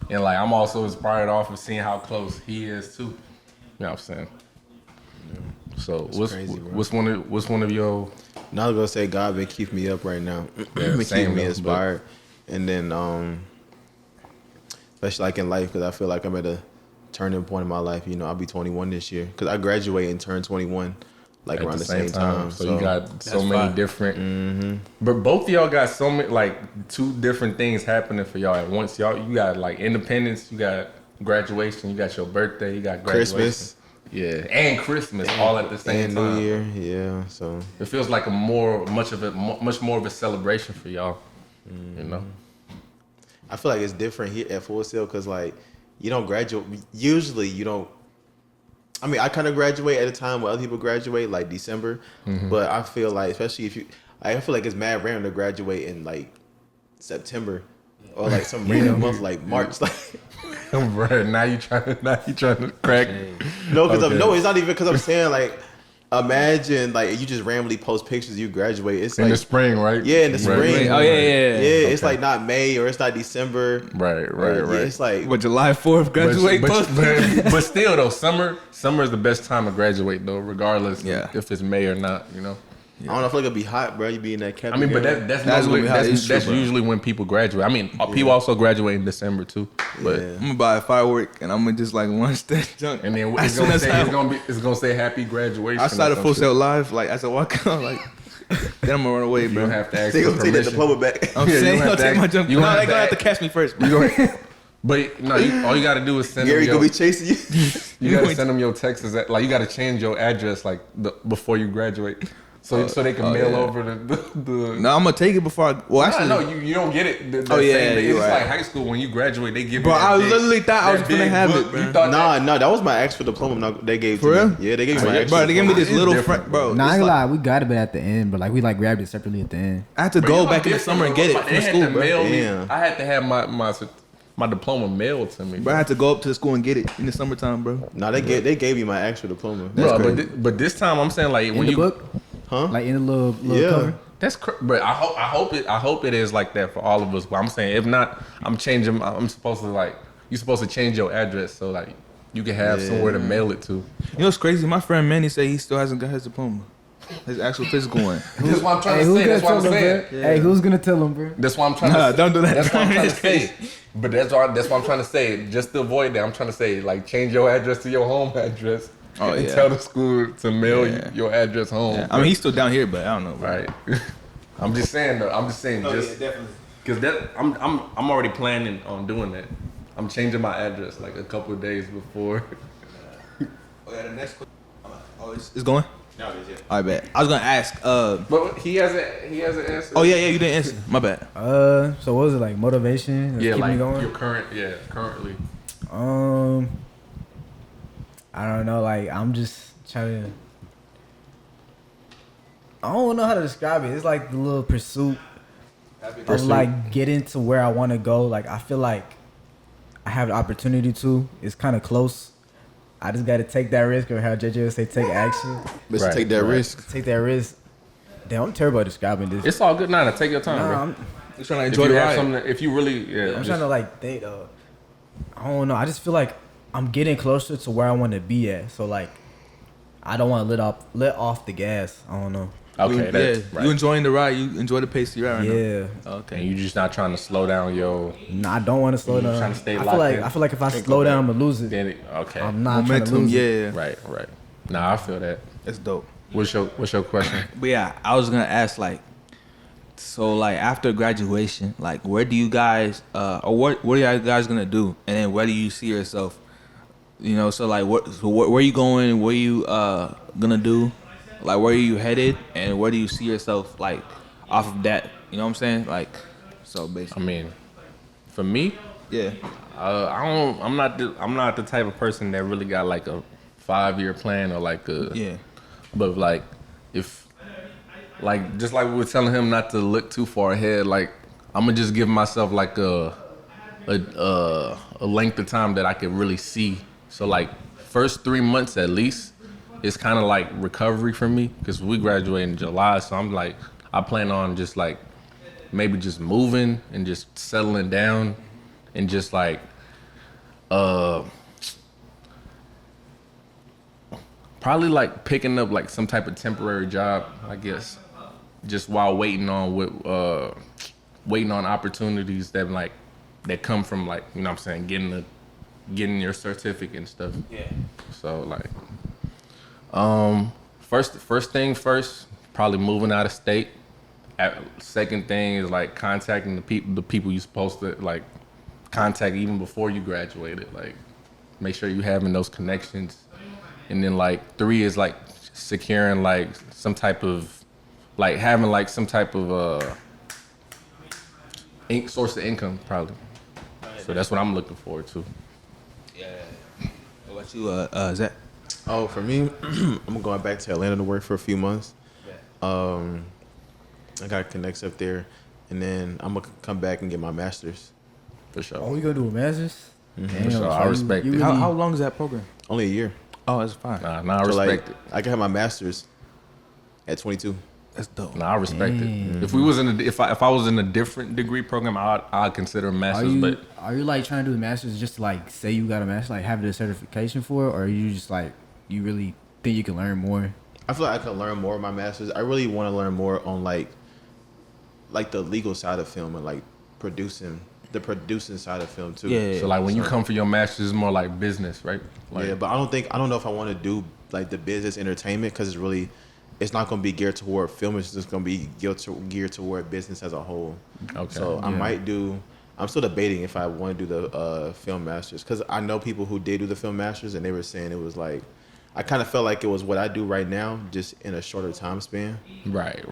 And like I'm also inspired off of seeing how close he is too. You know what I'm saying? So crazy, bro. what's one of your Now I'm gonna say God been keeping me up right now. Yeah, been same keeping me though, inspired. And then, especially like in life, because I feel like I'm at a turning point in my life. You know, I'll be 21 this year because I graduate and turn 21 like At around the same time. So you got so many fine. different. But both of y'all got so many like two different things happening for y'all at once. You got like independence, you got graduation, you got your birthday, you got graduation. Christmas. Yeah, and Christmas all at the same and time. New Year, yeah. So It feels like much more of a celebration for y'all. You know. I feel like it's different here at Full Sail because like you don't graduate. Usually you don't. I mean, I kind of graduate at a time where other people graduate, like December. But I feel like, especially if you, I feel like it's mad random to graduate in like September or like some random month like March. Like, Bro, now you trying to crack. no, because Okay. no, it's not even because I'm saying like, imagine like you just randomly post pictures you graduate. It's In like the spring, right? yeah, in the spring. Oh, yeah. Yeah, it's like not May or it's not December. Right. Yeah, it's like What, July 4th graduate post? But still though, summer is the best time to graduate though, regardless Yeah. if it's May or not. You know. I don't know. I feel like it'd be hot, bro. You be in that cap. I mean, but gown. that's That's normally, gonna be how it's that's true, bro. usually when people graduate. I mean, people also graduate in December too. But Yeah. I'm gonna buy a firework and I'm gonna just like launch that junk. and then As it's soon gonna as say I- it's gonna say happy graduation. outside or of some Full shit. Sail Live, like as I walk out, like then I'm gonna run away, You bro. don't have to ask They for gonna take that permission. diploma back. I'm Yeah, you saying, have I'll to take act- my jump. you No, have they to gonna have act- to catch me first, You bro. gonna- But no, all you gotta do is send Gary them gonna your, be chasing you. you gotta send them your texts. Like you gotta change your address like before you graduate, so they can mail yeah. over the. No, I'm gonna take it before I. Well, actually, no, you don't get it. The Oh, yeah, same day. you're It's right. like high school when you graduate, they give Bro, you. That I big- literally thought I was that gonna big have book. it, bro. You thought that- Nah, that was my actual diploma. No, they gave For to real? me. Yeah, they gave me my actual. bro, they gave me this It's little different, friend, bro. Nah, I it's ain't gonna like- lie, we got it at the end, but like we like grabbed it separately at the end. I had to But go you know back in the different, summer and get it They from had school, to bro. mail me. Damn. I had to have my diploma mailed to me. Bro, I had to go up to the school and get it in the summertime, bro. Nah, they gave me my actual diploma. Bro, but this time I'm saying like In when the you book, Huh? like in the little Yeah. cover. but I hope it is like that for all of us. But I'm saying if not, I'm supposed to like you're supposed to change your address so like you can have somewhere to mail it to. You know what's crazy? My friend Manny said he still hasn't got his diploma, his actual physical one. That's what I'm trying Hey, to who's say. gonna That's what tell I'm him, saying. bro? Hey, who's gonna tell him, bro? That's what I'm trying Nah, to don't do that. That's what I'm trying to say. But that's what I'm trying to say. Just to avoid that, I'm trying to say like change your address to your home address. Oh, and yeah. tell the school to mail Yeah. your address home. Yeah. I mean, he's still down here, but I don't know, bro. Right. I'm just saying though. I'm just saying definitely. because that I'm already planning on doing that. I'm changing my address like a couple of days before. Oh, yeah, the next question. Oh, it's going? No, it is, yeah. All right, bet. I was gonna ask. But he hasn't answered. Oh yeah, you didn't answer. My bad. So what was it like? Motivation? That's Yeah, keeping like me going? your currently. I don't know. Like I'm just trying to. I don't know how to describe it. It's like the little pursuit of like getting to where I want to go. Like I feel like I have the opportunity to. It's kind of close. I just got to take that risk, or how JJ would say, take action. Let's Right, take that right. risk. Take that risk. Damn, I'm terrible at describing this. It's all good. Nah, take your time, Nah, bro. I'm Just trying to If enjoy you the have ride. something, if you really, I'm trying to like think. I don't know. I just feel like I'm getting closer to where I want to be at. So like, I don't want to let off the gas. I don't know. Okay, that's right. You enjoying the ride? You enjoy the pace you're at right Yeah. now? Okay. and you just not trying to slow down your. No, I don't want to slow down. trying to stay I locked feel like in. I feel like if I slow down, I'm gonna lose it. Then okay, I'm not trying to Momentum, lose it. yeah. right. Nah, I feel that. That's dope. What's your question? But yeah, I was gonna ask like, so like after graduation, like where do you guys, or what are you guys gonna do, and then where do you see yourself? You know, so like where are you going? What are you gonna do? Like where are you headed, and where do you see yourself like off of that? You know what I'm saying? Like, so I basically, mean, for me, Yeah. I'm not the type of person that really got like a 5-year plan or like a Yeah. But like, if like just like we were telling him not to look too far ahead, like I'm gonna just give myself like a length of time that I could really see. So like first 3 months at least, it's kind of like recovery for me because we graduate in July. So I'm like, I plan on just like maybe just moving and just settling down and just like probably like picking up like some type of temporary job, I guess, just while waiting on waiting on opportunities that come from like, you know what I'm saying, getting your certificate and stuff. Yeah. So like, first thing first, probably moving out of state. Second thing is like contacting the people you're supposed to like contact even before you graduated. Like, make sure you having those connections. And then like 3 is like securing like some type of like having like some type of source of income probably. So that's what I'm looking forward to. Yeah. What about you, Zach? Oh, for me, I'm going back to Atlanta to work for a few months. I got connects up there, and then I'm gonna come back and get my master's. For sure. Oh, you gonna do a master's? For sure. I respect it. How long is that program? Only a year. Oh, it's fine. Nah, I So, respect like, it. I can have my master's at 22. That's dope. Nah, I respect it. If we was if I was in a different degree program, I'd consider a master's. But Are you like trying to do the master's just to like say you got a master's, like have the certification for it, or are you just like you really think you can learn more? I feel like I can learn more of my master's. I really want to learn more on like the legal side of film and like the producing side of film too. Yeah. so like when you come for your master's, it's more like business, right? Like, Yeah, but I don't know if I want to do like the business entertainment because it's not going to be geared toward film. It's just going to be geared toward business as a whole. Okay. So I might do. I'm still debating if I want to do the film masters because I know people who did do the film masters and they were saying it was like I kind of felt like it was what I do right now, just in a shorter time span. Right.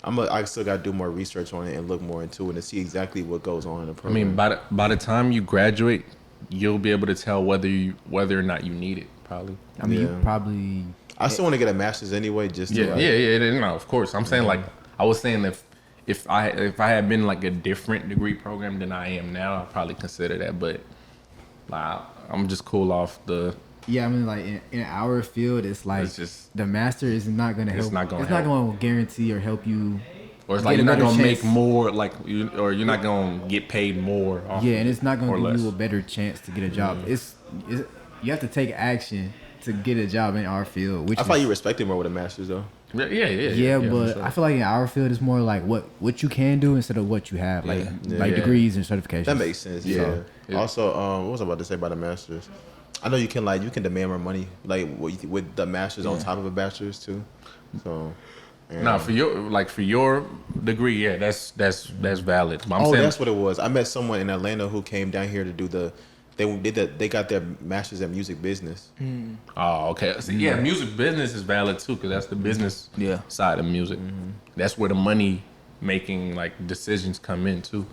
I still got to do more research on it and look more into it and see exactly what goes on in the I program. mean, by the time you graduate, you'll be able to tell whether or not you need it. Probably. I mean, Yeah. you probably. I still want to get a master's anyway, just to Yeah. No, of course. I'm saying like I was saying if I had been like a different degree program than I am now, I'd probably consider that. But like, I'm just cool off the. Yeah, I mean, like in our field, it's like It's just- the master is not gonna help. It's not gonna It's not help. gonna guarantee or help you. Or it's get like a you're not better gonna make chance. more, like you're not gonna get paid more. Off Yeah, and it's not or gonna give less. you a better chance to get a job. It's you have to take action to get a job in our field. Which I is, thought you respected more with a master's though. Yeah, but for sure. I feel like in our field it's more like what you can do instead of what you have, like Yeah. degrees and certifications. That makes sense. Yeah. Yeah. Also, what was I about to say about the masters? I know you can demand more money like with the masters on top of a bachelor's too. So. Yeah. Nah, for your degree, yeah, that's valid. But I'm Oh, saying, that's what it was. I met someone in Atlanta who came down here to do they got their masters in music business. oh, okay. So, yeah, music business is valid too, because that's the business side of music. That's where the money making like decisions come in too.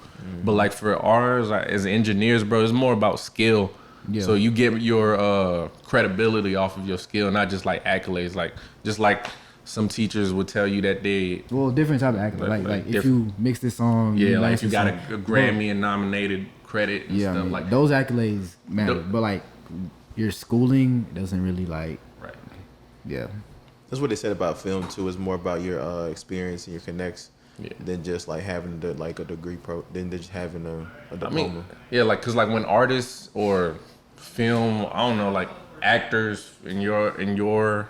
But like for ours, like, as engineers, bro, it's more about skill. Yeah. So you get your credibility off of your skill, not just like accolades. Like just like some teachers would tell you that they different type of accolade. Like if different. you mix this song, like mix if you this got song. a Grammy and nominated credit and Yeah, I stuff mean, like those accolades matter, The- but like your schooling doesn't really like. right. Yeah. That's what they said about film too. It's more about your experience and your connects than just like having a degree than just having a diploma. I mean, yeah, like because like when artists or film, I don't know, like actors in your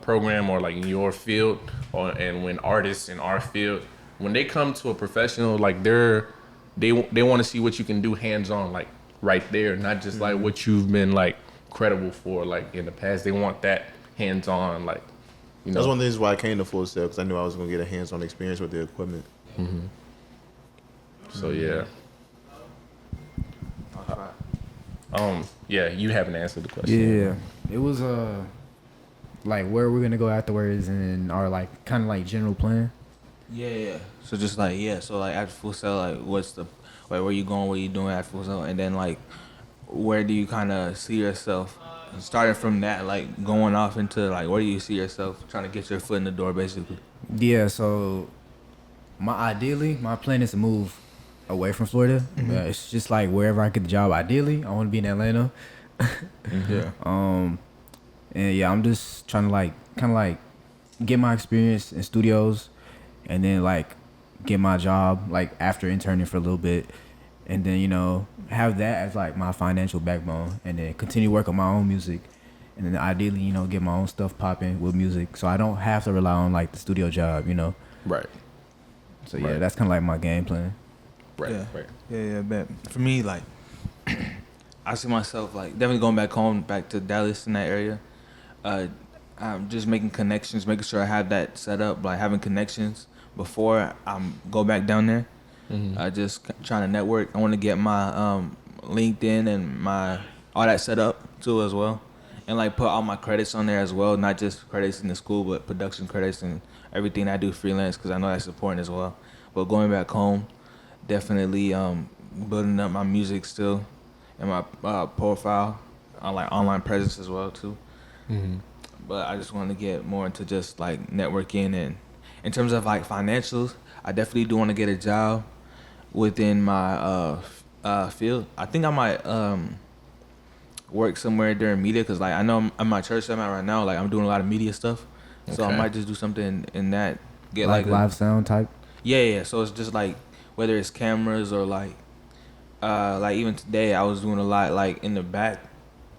program or like in your field, and when artists in our field, when they come to a professional, like they want to see what you can do hands on, like right there, not just like what you've been like credible for like in the past. They want that hands on, like you know. That's one of the reasons why I came to Full Sail because I knew I was gonna get a hands-on experience with the equipment. So yeah. Yeah, you haven't answered the question. Yeah. It was like where we're gonna go afterwards and our like kind of like general plan. Yeah. So just like so like after Full Sail, like what's the like where you going, what you doing after Full Sail, and then like where do you kind of see yourself starting from that, like going off into like where do you see yourself trying to get your foot in the door, basically? Yeah. So my plan is to move away from Florida. It's just like wherever I get the job. Ideally, I want to be in Atlanta. Yeah. And yeah, I'm just trying to like kind of like get my experience in studios, and then like get my job like after interning for a little bit, and then have that as like my financial backbone, and then continue work on my own music, and then ideally get my own stuff popping with music, so I don't have to rely on like the studio job. Right. So yeah, that's kind of like my game plan. Right, Yeah. right. Yeah, bet. For me, like, I see myself like definitely going back home, back to Dallas in that area. I'm just making connections, making sure I have that set up, like having connections before I go back down there. Just trying to network. I want to get my LinkedIn and my all that set up too as well, and like put all my credits on there as well, not just credits in the school, but production credits and everything I do freelance because I know that's important as well. But going back home, definitely building up my music still and my profile on like online presence as well too. But I just want to get more into just like networking and in terms of like financials, I definitely do want to get a job within my field. I think I might work somewhere during media because like I know I'm my church I'm at right now. Like I'm doing a lot of media stuff, so I Okay. might just do something in that. Get Like like, live sound type. yeah. So it's just like whether it's cameras or like even today I was doing a lot like in the back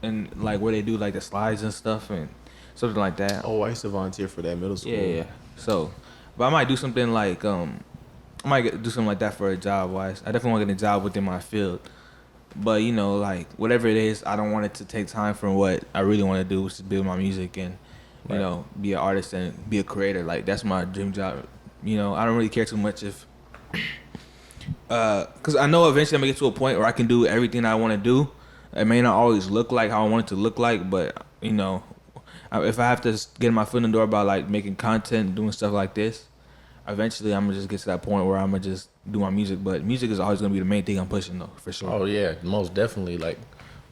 and like where they do like the slides and stuff and something like that. Oh, I used to volunteer for that middle school. Yeah. So, but I might do something like I might do something like that for a job wise. I definitely want to get a job within my field. But you know, like whatever it is, I don't want it to take time from what I really want to do, which is build my music and you know be an artist and be a creator. Like that's my dream job. You know, I don't really care too much if, cause I know eventually I'm gonna get to a point where I can do everything I want to do. It may not always look like how I want it to look like, but you know, if I have to get my foot in the door about like making content, doing stuff like this, eventually I'm gonna just get to that point where I'm gonna just do my music. But music is always gonna be the main thing I'm pushing though, for sure. Oh yeah, most definitely. Like,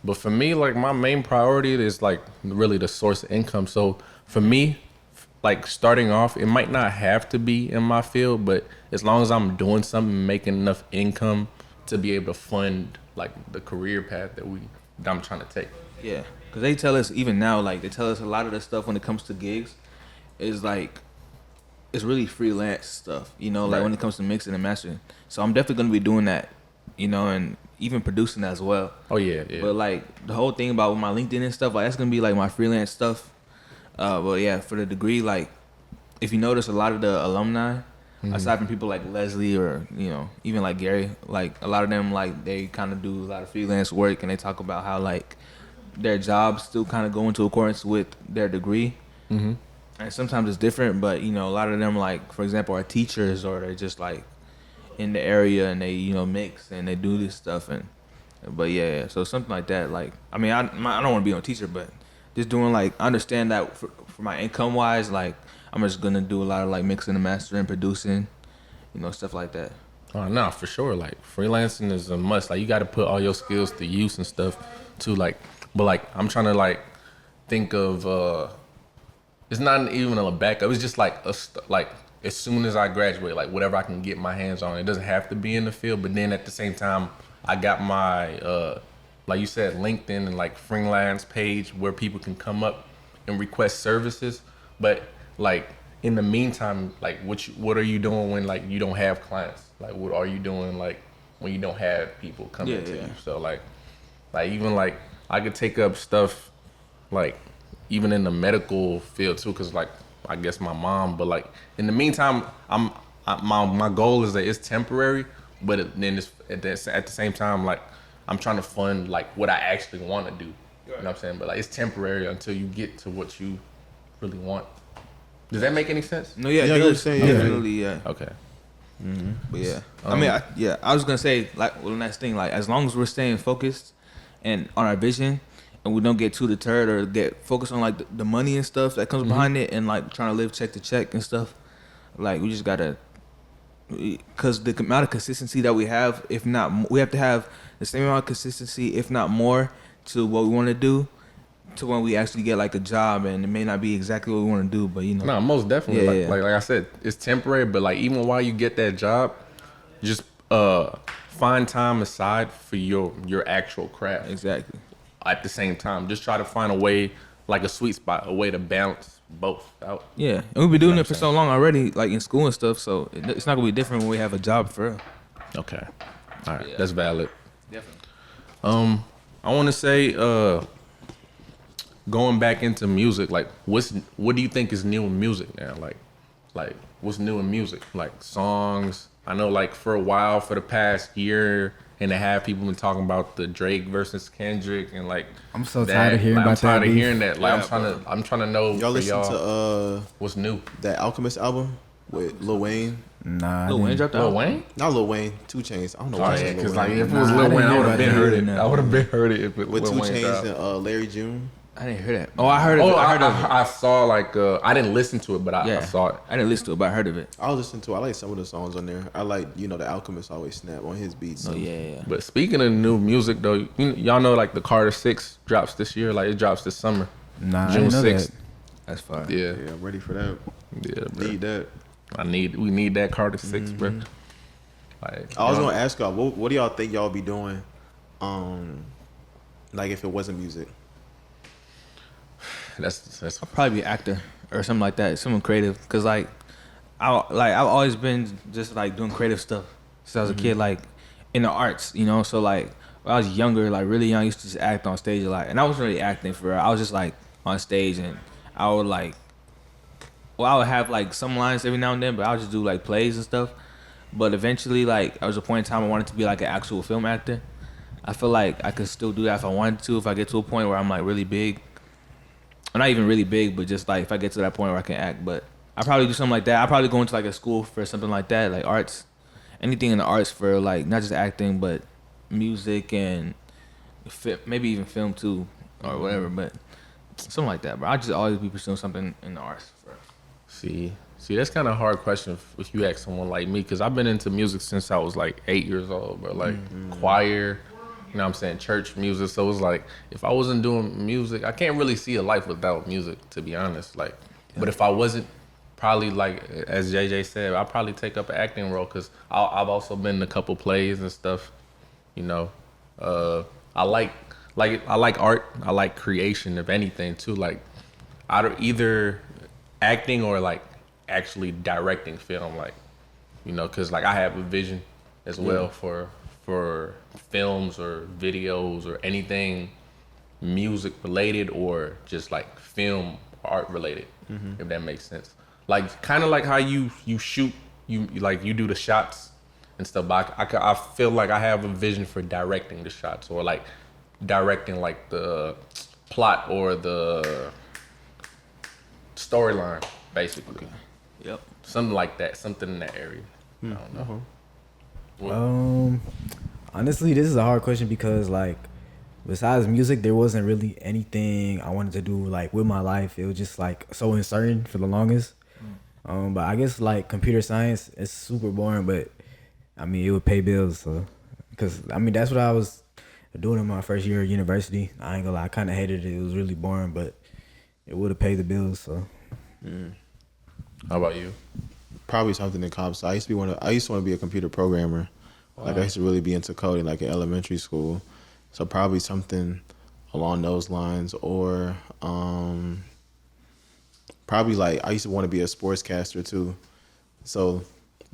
but for me, like my main priority is like really the source of income. So for me, like starting off, it might not have to be in my field, but as long as I'm doing something, making enough income to be able to fund like the career path that I'm trying to take. Yeah, because they tell us even now, like they tell us a lot of the stuff when it comes to gigs is like it's really freelance stuff, you know, like Right. when it comes to mixing and mastering. So I'm definitely gonna be doing that, you know, and even producing as well. Oh yeah, yeah. But like the whole thing about my LinkedIn and stuff, like that's gonna be like my freelance stuff. But yeah, for the degree, like if you notice, a lot of the alumni, aside from people like Leslie or you know even like Gary, like a lot of them like they kind of do a lot of freelance work and they talk about how like their jobs still kind of go into accordance with their degree. And sometimes it's different, but you know a lot of them like for example are teachers or they're just like in the area and they you know mix and they do this stuff and but yeah, so something like that. Like I mean I don't want to be no teacher, but just doing like I understand that for my income wise, like I'm just gonna do a lot of like mixing and mastering, producing, you know, stuff like that. Oh no, for sure. Like freelancing is a must. Like you got to put all your skills to use and stuff too. Like, but like I'm trying to like think of. It's not even a backup. It's just like like as soon as I graduate, like whatever I can get my hands on. It doesn't have to be in the field, but then at the same time, I got my like you said, LinkedIn and like freelance page where people can come up and request services. But like in the meantime, like what are you doing when like you don't have clients? Like what are you doing like when you don't have people coming to you? So like even like I could take up stuff like even in the medical field too, cause like I guess my mom. But like in the meantime, my goal is that it's temporary, but then it's at the same time like I'm trying to fund like what I actually want to do. You know what I'm saying? But like it's temporary until you get to what you really want. Does that make any sense? No, yeah, Yeah, it you were does. saying, yeah. Definitely, yeah. Okay. But yeah, I mean, I was gonna say like well, the next thing, like as long as we're staying focused and on our vision, and we don't get too deterred or get focused on like the money and stuff that comes behind it, and like trying to live check to check and stuff, like we just gotta, because the amount of consistency that we have, if not, we have to have the same amount of consistency, if not more, to what we want to do, to when we actually get like a job, and it may not be exactly what we want to do, but you know, No, most definitely. Yeah, like, yeah. like I said, it's temporary, but like even while you get that job, just find time aside for your actual craft. exactly. At the same time, just try to find a way, like a sweet spot, a way to balance both out. Yeah, and we've been doing know it for what I'm so long already, like in school and stuff. So it's not gonna be different when we have a job for real. Okay, all right, Yeah. that's valid. Definitely. I want to say, going back into music, like what do you think is new in music now? Like what's new in music, like songs. I know like for a while, for the past year and a half, people been talking about the Drake versus Kendrick and like I'm so tired of hearing like, about I'm tired that of beef. hearing that. Like I'm trying to know Y'all for listen y'all to what's new. that Alchemist album with Lil Wayne? Nah, Lil Wayne dropped Lil out. Wayne? Not Lil Wayne, 2 Chainz. I don't know Oh why I yeah, said Lil because like Wayne. if it was Nah, Lil I didn't Wayne, I hear would have about been that. heard it. No. I would have been heard it if it With Lil 2 Wayne Chainz dropped. and Larry June. I didn't hear that. Oh, I heard of it. Oh, I heard of it. I saw like I didn't listen to it, but I saw it. I didn't listen to it, but I heard of it. I was listening to. I like some of the songs on there. I like the Alchemist always snap on his beats. Oh So. yeah. But speaking of new music though, y'all know like the Carter 6 drops this year. Like it drops this summer. Nah, I June didn't know 6th. that. That's fine. Yeah, Yeah, I'm ready for that. yeah, bro. Need that. We need that Carter 6, bro. Like I was gonna ask y'all, what do y'all think y'all be doing, like if it wasn't music? that's I'll probably be an actor or something like that, something creative. Cause I've always been just like doing creative stuff since I was a kid, like in the arts, you know. So like when I was younger, like really young, I used to just act on stage a lot, and I wasn't really acting for real. I was just like on stage, and I would I would have like some lines every now and then, but I would just do like plays and stuff. But eventually, like there was a point in time I wanted to be like an actual film actor. I feel like I could still do that if I wanted to, if I get to a point where I'm like really big. I'm not even really big, but just like if I get to that point where I can act. But I probably do something like that. I probably go into like a school for something like that, like arts, anything in the arts for like not just acting, but music and maybe even film too, or whatever. But something like that. But I just always be pursuing something in the arts. See, that's kind of a hard question if you ask someone like me, because I've been into music since I was like 8 years old, bro. Like choir, you know what I'm saying, church music. So it's like, if I wasn't doing music, I can't really see a life without music, to be honest. Like, but if I wasn't, probably like, as JJ said, I'd probably take up an acting role, because I've also been in a couple plays and stuff, you know. I like art. I like creation, if anything, too. Like, either acting or like actually directing film, like, you know, because like I have a vision as well for films or videos or anything music related or just like film art related, if that makes sense. Like kind of like how you shoot, you do the shots and stuff, but I feel like I have a vision for directing the shots, or like directing like the plot or the storyline, basically. Yep. Something like that, something in that area. I don't know. Honestly, this is a hard question because like besides music, there wasn't really anything I wanted to do like with my life. It was just like so uncertain for the longest. But I guess like computer science is super boring, but I mean it would pay bills. So, because I mean that's what I was doing in my first year of university. I ain't gonna lie, I kind of hated it. It was really boring, but it would have paid the bills. So. How about you? Probably something in comp sci. I used to want to be a computer programmer. Wow. Like I used to really be into coding, like in elementary school. So probably something along those lines, or probably like I used to want to be a sportscaster too. So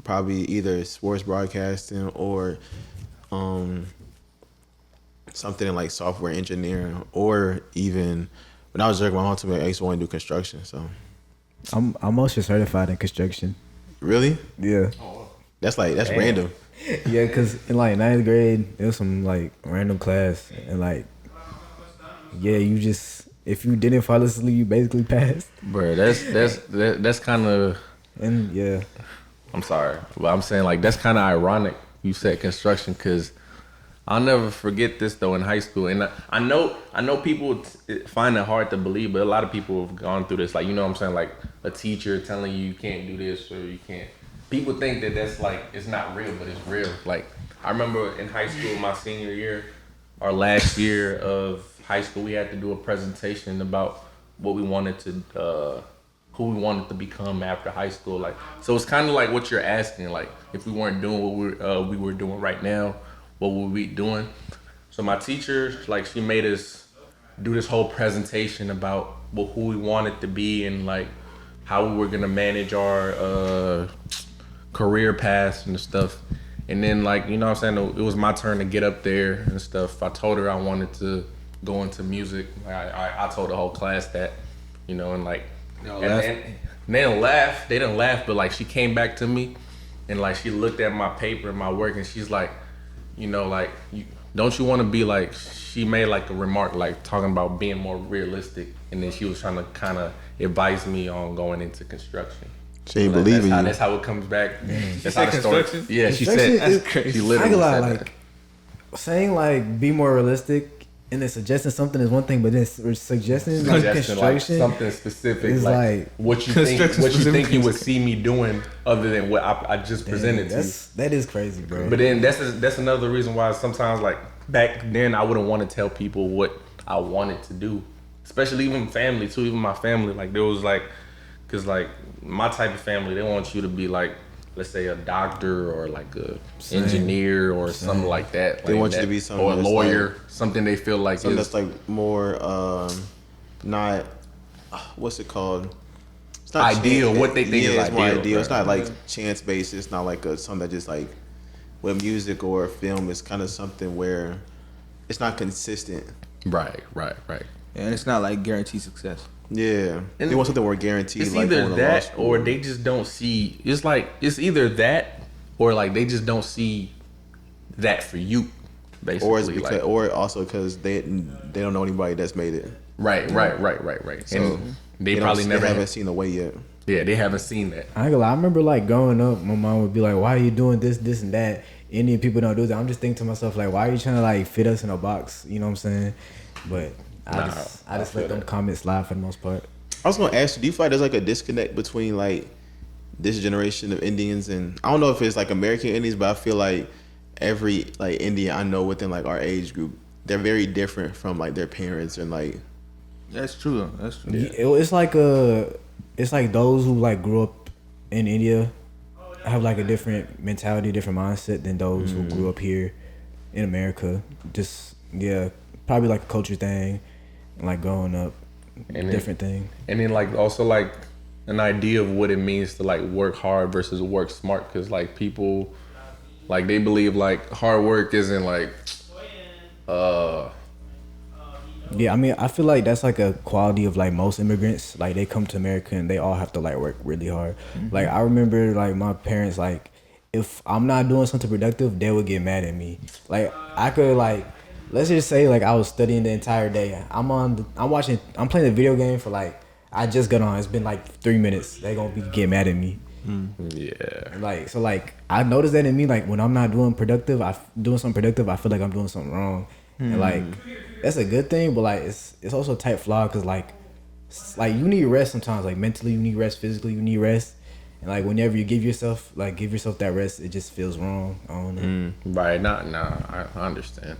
probably either sports broadcasting or something in like software engineering, or even when I was younger, my mom told me I used to want to do construction. So I'm also certified in construction. really, Yeah. that's random. Yeah, cause in like 9th grade, it was some like random class, and like, yeah, you just if you didn't fall asleep, you basically passed. Bro, that's kind of. And yeah, I'm sorry, but I'm saying like that's kind of ironic. You said construction, because I'll never forget this though in high school, and I know people find it hard to believe, but a lot of people have gone through this. Like, you know what I'm saying, like a teacher telling you can't do this or you can't. People think that that's like it's not real, but it's real. Like I remember in high school, my senior year, our last year of high school, we had to do a presentation about what we wanted to, who we wanted to become after high school. Like, so it's kind of like what you're asking. Like, if we weren't doing what we were doing right now, what would we be doing? So my teacher, like, she made us do this whole presentation about who we wanted to be and like how we were gonna manage our career paths and stuff. And then, like, you know what I'm saying, it was my turn to get up there and stuff. I told her I wanted to go into music. I told the whole class that, you know, and like, And they didn't laugh. They didn't laugh, but like she came back to me, and like she looked at my paper and my work, and she's like, you know, like, don't you want to be like? She made like a remark, like talking about being more realistic, and then she was trying to kind of advise me on going into construction. She ain't Like, believing you. That's how it comes back. That's said how the story. construction? Yeah, she Construction said. is- She I literally ain't gonna said lie, that. like saying like be more realistic and then suggesting something is one thing, but then suggesting like Suggesting, like, construction something specific, is like, like what you think, Construction what you think you specific. would see me doing, other than what I just presented to you. that is crazy, bro. But then that's another reason why sometimes, like, back then I wouldn't want to tell people what I wanted to do, especially even family too. Even my family, like, there was like, cause like my type of family, they want you to be like, let's say a doctor or like a engineer or something like that. They like want you that. to be something or a that's lawyer, something they feel like Something is that's like more not what's it called? It's Ideal, what they think is it's more ideal, ideal. It's right. not like chance based. It's not like something that just like with music or film. It's kind of something where it's not consistent. right. And it's not like guaranteed success. Yeah, And they want something more guaranteed. It's like either going to law that school. or they just don't see. It's like it's either that or like they just don't see that for you, basically. or it's because, like, or also because they don't know anybody that's made it. right. So And they don't- probably never haven't seen the way yet. Yeah, they haven't seen that. I ain't gonna lie. I remember like growing up, my mom would be like, "Why are you doing this, this, and that?" Indian people don't do that. I'm just thinking to myself like, "Why are you trying to like fit us in a box?" You know what I'm saying? But I just feel let them that. comments slide for the most part. I was gonna ask you, do you feel like there's like a disconnect between like this generation of Indians and I don't know if it's like American Indians, but I feel like every like Indian I know within like our age group, they're very different from like their parents and like That's true though. That's true. It's like those who like grew up in India have like a different mentality, different mindset than those who grew up here in America. Just probably like a culture thing, like growing up, And different thing. And then like also like an idea of what it means to like work hard versus work smart, because like people like they believe like hard work isn't like Yeah, I mean, I feel like that's like a quality of like most immigrants. Like they come to America and they all have to like work really hard. Like I remember like my parents, like if I'm not doing something productive, they would get mad at me. Like I could like, let's just say like I was studying the entire day. I'm playing a video game for like, I just got on. It's been like 3 minutes. They gonna get mad at me. yeah. Like so like I noticed that in me. Like when I'm not doing something productive, I feel like I'm doing something wrong. And like that's a good thing, but like it's also a tight flaw because like you need rest sometimes. Like mentally you need rest, physically you need rest, and like whenever you give yourself that rest, it just feels wrong. I don't know. Right. I understand.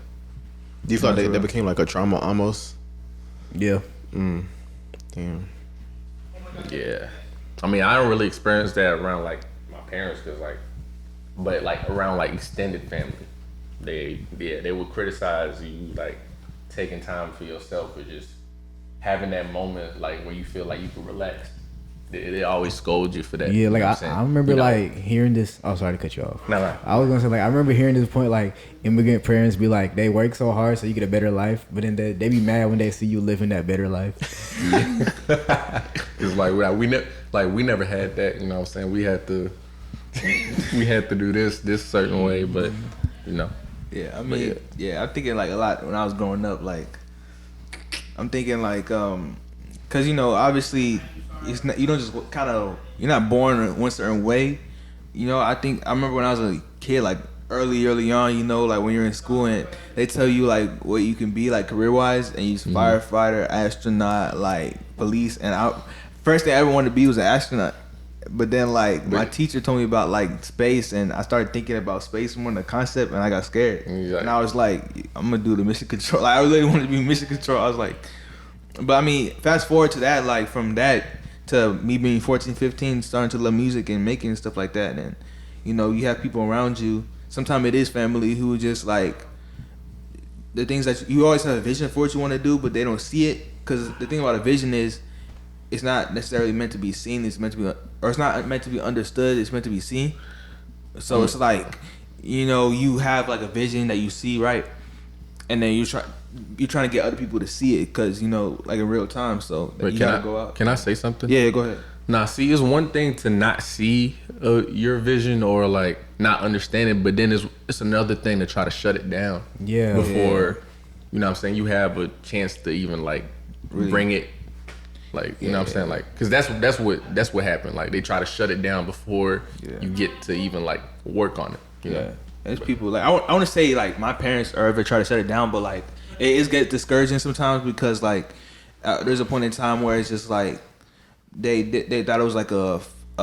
do you feel like that became like a trauma almost? Yeah. Damn. Yeah. I mean, I don't really experience that around like my parents, cause like, but like around like extended family, they would criticize you like taking time for yourself or just having that moment like where you feel like you can relax. They always scold you for that. Yeah, you like know what I'm saying? I remember You know? like hearing this. Oh, sorry to cut you off. No. I was gonna say like I remember hearing this point like immigrant parents be like they work so hard so you get a better life, but then they be mad when they see you living that better life. Cause like we never had that. You know what I'm saying? We had to do this certain way, but you know. Yeah, I mean, yeah, I'm thinking like a lot when I was growing up. Like, I'm thinking like, cause you know, obviously, it's not, you don't just you're not born one certain way. You know, I remember when I was a kid, like early on, you know, like when you're in school and they tell you like what you can be like career wise, and you firefighter, astronaut, like police, and first thing I ever wanted to be was an astronaut. But then like my teacher told me about like space, and I started thinking about space more than the concept, and I got scared. Exactly. And I was like, I'm gonna do the mission control. Like I really wanted to be mission control. I was like, but I mean, fast forward to that, like from that to me being 14, 15, starting to love music and making and stuff like that, and you know, you have people around you. Sometimes it is family who just like the things that you always have a vision for what you want to do, but they don't see it. Because the thing about a vision is, it's not necessarily meant to be seen. It's meant to be, or it's not meant to be understood. It's meant to be seen. So it's like, you know, you have like a vision that you see, right? And then you're trying to get other people to see it, because you know, like in real time. So But you can gotta I go out. can I say something? Yeah, go ahead. Nah, see, it's one thing to not see your vision or like not understand it, but then it's another thing to try to shut it down. Yeah. Before, you know what I'm saying, you have a chance to even like bring it, like, you know what I'm saying, like, because that's what happened. Like they try to shut it down before you get to even like work on it. You know? There's people like I want to say like my parents are ever try to shut it down, but like it is get discouraging sometimes because like there's a point in time where it's just like they thought it was like a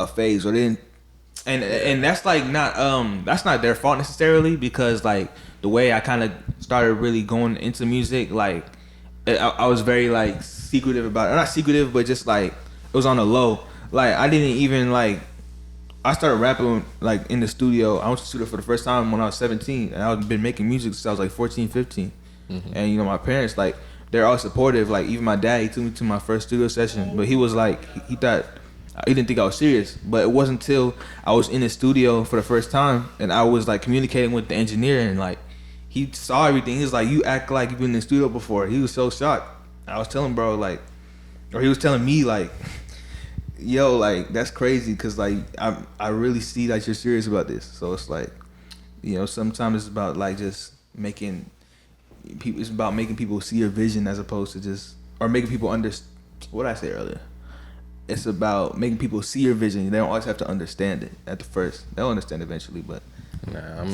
phase or they didn't, and that's like not that's not their fault necessarily because like the way I kind of started really going into music, like I was very like secretive about it. Not secretive, but just like it was on the low. Like I didn't even like. I started rapping like in the studio. I went to the studio for the first time when I was 17, and I've been making music since I was like 14, 15. And you know, my parents like they're all supportive. Like even my dad, he took me to my first studio session, but he was like he thought he didn't think I was serious. But it wasn't until I was in the studio for the first time and I was like communicating with the engineer and like he saw everything. He was like, "You act like you've been in the studio before." He was so shocked. I was telling bro like, or he was telling me like. Yo, like that's crazy because like I really see that you're serious about this. So it's like, you know, sometimes it's about like just making people. It's about making people see your vision as opposed to just or making people understand. What did I say earlier? It's about making people see your vision. They don't always have to understand it at the first. They'll understand eventually, but I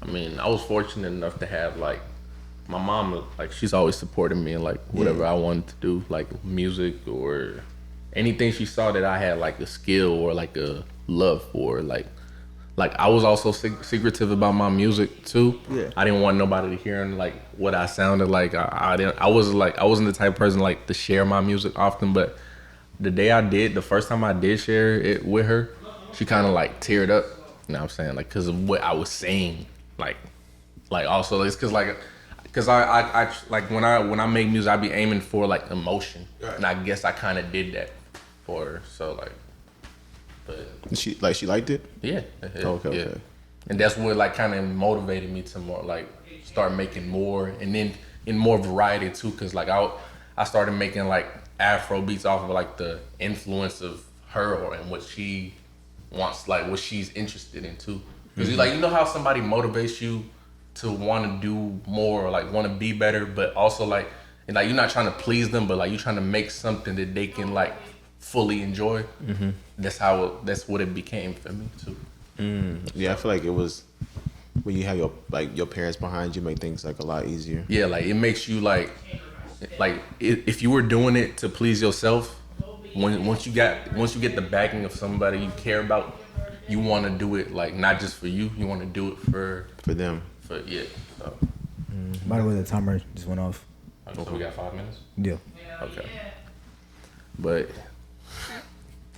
mean, I was fortunate enough to have like my mom. Like she's always supported me in like whatever I wanted to do, like music or. Anything she saw that I had like a skill or like a love for, like I was also secretive about my music too. Yeah. I didn't want nobody to hear like what I sounded like. I wasn't the type of person like to share my music often, but the first time I did share it with her, she kind of like teared up. You know what I'm saying? Like because of what I was saying, like also it's because I like when I make music, I be aiming for like emotion, and I guess I kind of did that for her. So like, but she liked it. Yeah. Okay. And that's what like kind of motivated me to more like start making more, and then in more variety too, because like I started making like Afro beats off of like the influence of her and what she wants, like what she's interested in too. Because like you know how somebody motivates you to want to do more, or like want to be better, but also like, and like you're not trying to please them, but like you're trying to make something that they can like fully enjoy. That's what it became for me too. Yeah, I feel like it was when you have your parents behind you, make things like a lot easier. Yeah, like it makes you like if you were doing it to please yourself, once you get the backing of somebody you care about, you want to do it like not just for you, you want to do it for them. So. By the way, the timer just went off. So we got 5 minutes? Yeah. Okay. But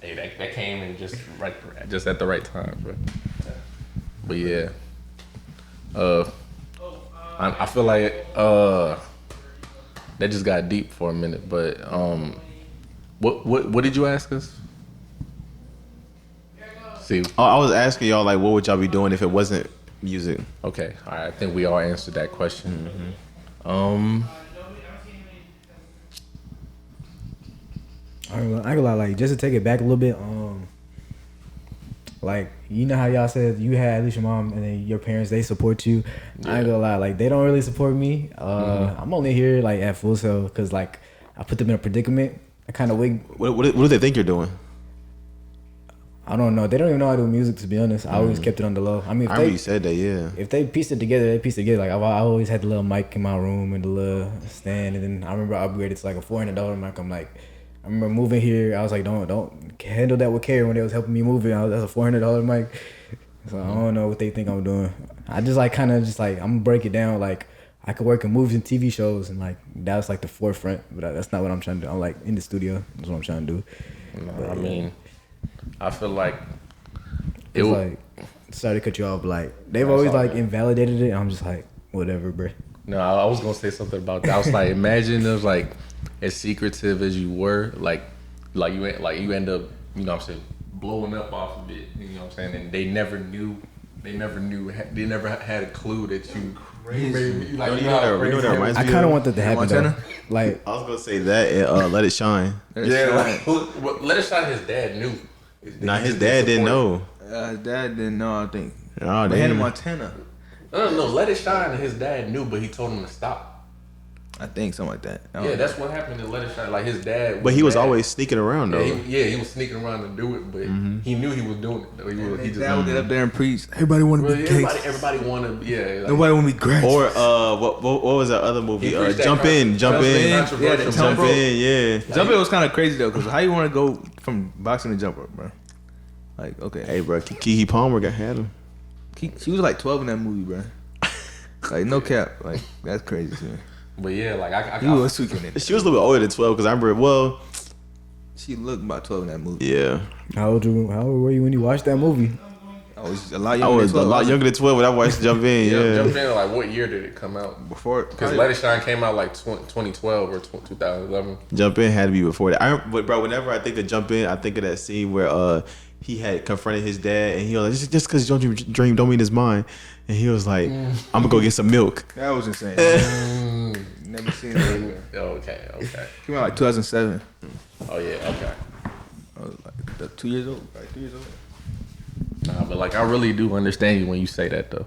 hey, that came in just at the right time, bro. But yeah. I feel like that just got deep for a minute, but what did you ask us? See. Oh, I was asking y'all like what would y'all be doing if it wasn't music? Okay, all right. I think we all answered that question. I ain't gonna lie, like just to take it back a little bit, like you know how y'all said you had at least your mom and then your parents, they support you. Yeah. I ain't gonna lie, like they don't really support me. I'm only here like at Full Sail because like I put them in a predicament. I kind of What do they think you're doing? I don't know. They don't even know how to do music, to be honest. I always kept it on the low. I mean, I remember you said that, yeah. If they pieced it together, they pieced it together. Like I always had the little mic in my room and the little stand, and then I remember I upgraded to like a $400 mic. I'm like, I remember moving here. I was like, don't handle that with care when they was helping me move it. That's a $400 mic. So I don't know what they think I'm doing. I just like kind of just like I'm gonna break it down. Like I could work in movies and TV shows, and like that's like the forefront. But that's not what I'm trying to do. I'm like in the studio. That's what I'm trying to do. I mean, I feel like it was like sorry to cut you off, but like they've always like invalidated it. And I'm just like whatever, bro. No, I was gonna say something about that. I was like, imagine it was like as secretive as you were, like you end up, you know what I'm saying, blowing up off of it. You know what I'm saying, and they never knew they never knew. They never had a clue that you. You know that reminds I me kind of of? want that to happen though. Montana? Like, I was gonna say that and Let It Shine. Yeah, like, Let It Shine. His dad knew. Nah, his dad didn't know. His dad didn't know, I think. Oh, But Hannah damn. Montana. No. Let It Shine. His dad knew, but he told him to stop. I think something like that. I don't Yeah, know. that's what happened to Let It Shine. Like his dad. But he was mad. always sneaking around though. He was sneaking around to do it, but he knew he was doing it. Though. He His just dad would get up there and preach. Everybody want to Well, be everybody cakes. wanted, yeah. Like, Nobody want to be grass. Or what was that other movie? He preached that Jump in. controversial Yeah, the Jump jump rope. in, yeah. Jumping was kind of crazy though, cause how you want to go from boxing to jump rope, bro? Like, okay, Hey, bro, Keke Palmer had him. she was like 12 in that movie, bro. Like, no cap, like that's crazy, man. But yeah, like I He was tweaking it. She was a little bit older than 12 because I remember. Well, She looked about 12 in that movie. yeah, how old were you when you watched that movie? I was a lot I younger. was a than 12. lot younger than 12 when I watched Jump In. yeah, Yeah, Jump In. Like, what year did it come out? Before, Because Let It Shine came out like 2012 or 2011. Jump In had to be before that. But bro, whenever I think of Jump In, I think of that scene where he had confronted his dad and he was like, just because you don't dream don't mean it's mine. And he was like, I'm gonna go get some milk. that was insane. Never seen it. Anywhere. Okay. Came out like 2007. Oh yeah, okay. I was like 2 years old, like 3 years old. Nah, but like I really do understand you when you say that though.